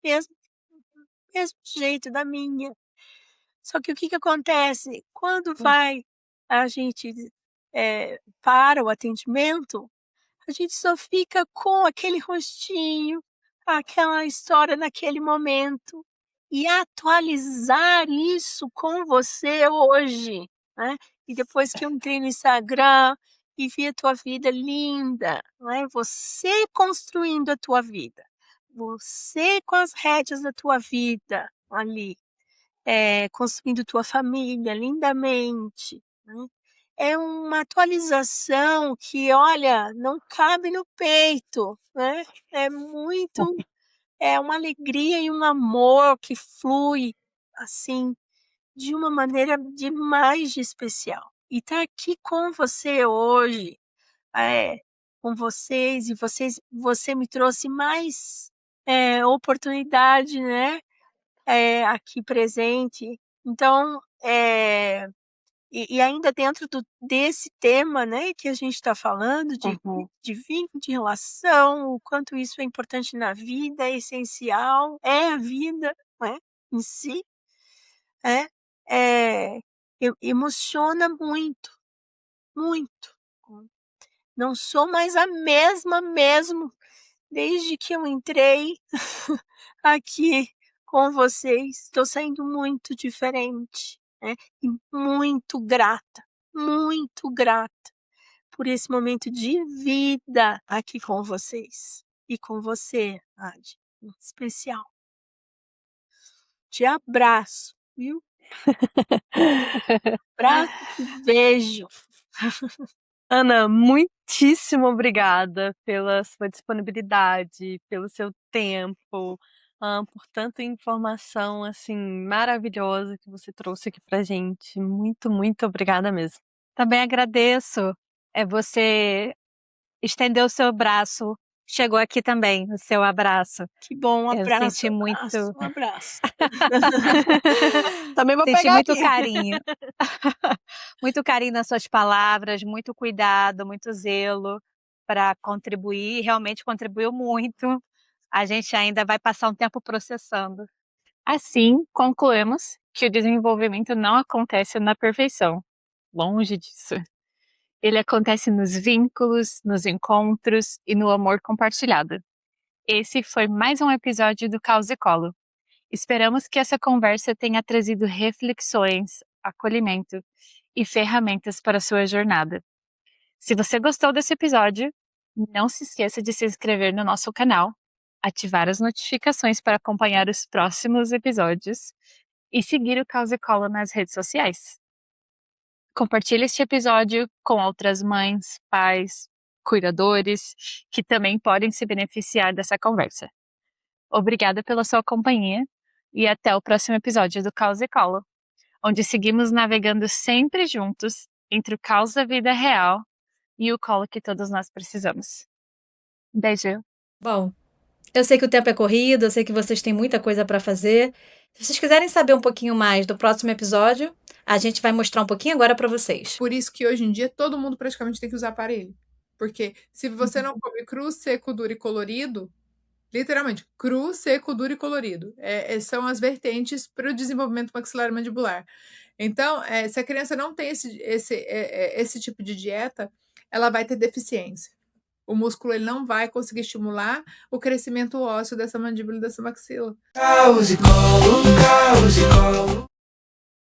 mesmo mesmo jeito da minha. Só que o que que acontece, quando a gente, para o atendimento, a gente só fica com aquele rostinho, aquela história naquele momento, e atualizar isso com você hoje, né. E depois que eu entrei no Instagram e vi a tua vida linda, né, você construindo a tua vida, você com as rédeas da tua vida ali, construindo tua família lindamente, né. É uma atualização que, olha, não cabe no peito, né, é uma alegria e um amor que flui, assim, de uma maneira demais de especial. E estar aqui com você hoje, eh, com vocês, e você me trouxe mais, oportunidade, né, aqui presente. Então, e ainda dentro desse tema, né, que a gente está falando Uhum. de vínculo, de relação, o quanto isso é importante na vida, é essencial, é a vida, né, em si, né, emociona muito, muito. Não sou mais a mesma mesmo, desde que eu entrei aqui com vocês, estou saindo muito diferente, né, e muito grata por esse momento de vida aqui com vocês. E com você, Ade, em especial. Te abraço, viu? Abraço e beijo. Ana, muitíssimo obrigada pela sua disponibilidade, pelo seu tempo, por tanta informação, assim, maravilhosa que você trouxe aqui pra gente. Muito, muito obrigada mesmo. Também agradeço, você estendeu o seu braço, chegou aqui também o seu abraço. Que bom, um Eu abraço, senti muito um abraço. Também vou senti pegar muito aqui. carinho. Muito carinho nas suas palavras, muito cuidado, muito zelo para contribuir, realmente contribuiu muito. A gente ainda vai passar um tempo processando. Assim, concluímos que o desenvolvimento não acontece na perfeição. Longe disso. Ele acontece nos vínculos, nos encontros e no amor compartilhado. Esse foi mais um episódio do Caos e Colo. Esperamos que essa conversa tenha trazido reflexões, acolhimento e ferramentas para a sua jornada. Se você gostou desse episódio, não se esqueça de se inscrever no nosso canal, ativar as notificações para acompanhar os próximos episódios e seguir o Caos e Colo nas redes sociais. Compartilhe este episódio com outras mães, pais, cuidadores que também podem se beneficiar dessa conversa. Obrigada pela sua companhia e até o próximo episódio do Caos e Colo, onde seguimos navegando sempre juntos entre o caos da vida real e o colo que todos nós precisamos. Beijo! Bom, eu sei que o tempo é corrido, eu sei que vocês têm muita coisa para fazer. Se vocês quiserem saber um pouquinho mais do próximo episódio, a gente vai mostrar um pouquinho agora para vocês. Por isso que hoje em dia todo mundo praticamente tem que usar aparelho. Porque se você não come cru, seco, duro e colorido, literalmente, cru, seco, duro e colorido, são as vertentes para o desenvolvimento maxilar mandibular. Então, se a criança não tem esse tipo de dieta, ela vai ter deficiência. O músculo ele não vai conseguir estimular o crescimento ósseo dessa mandíbula e dessa maxila. Caos e colo, caos e colo.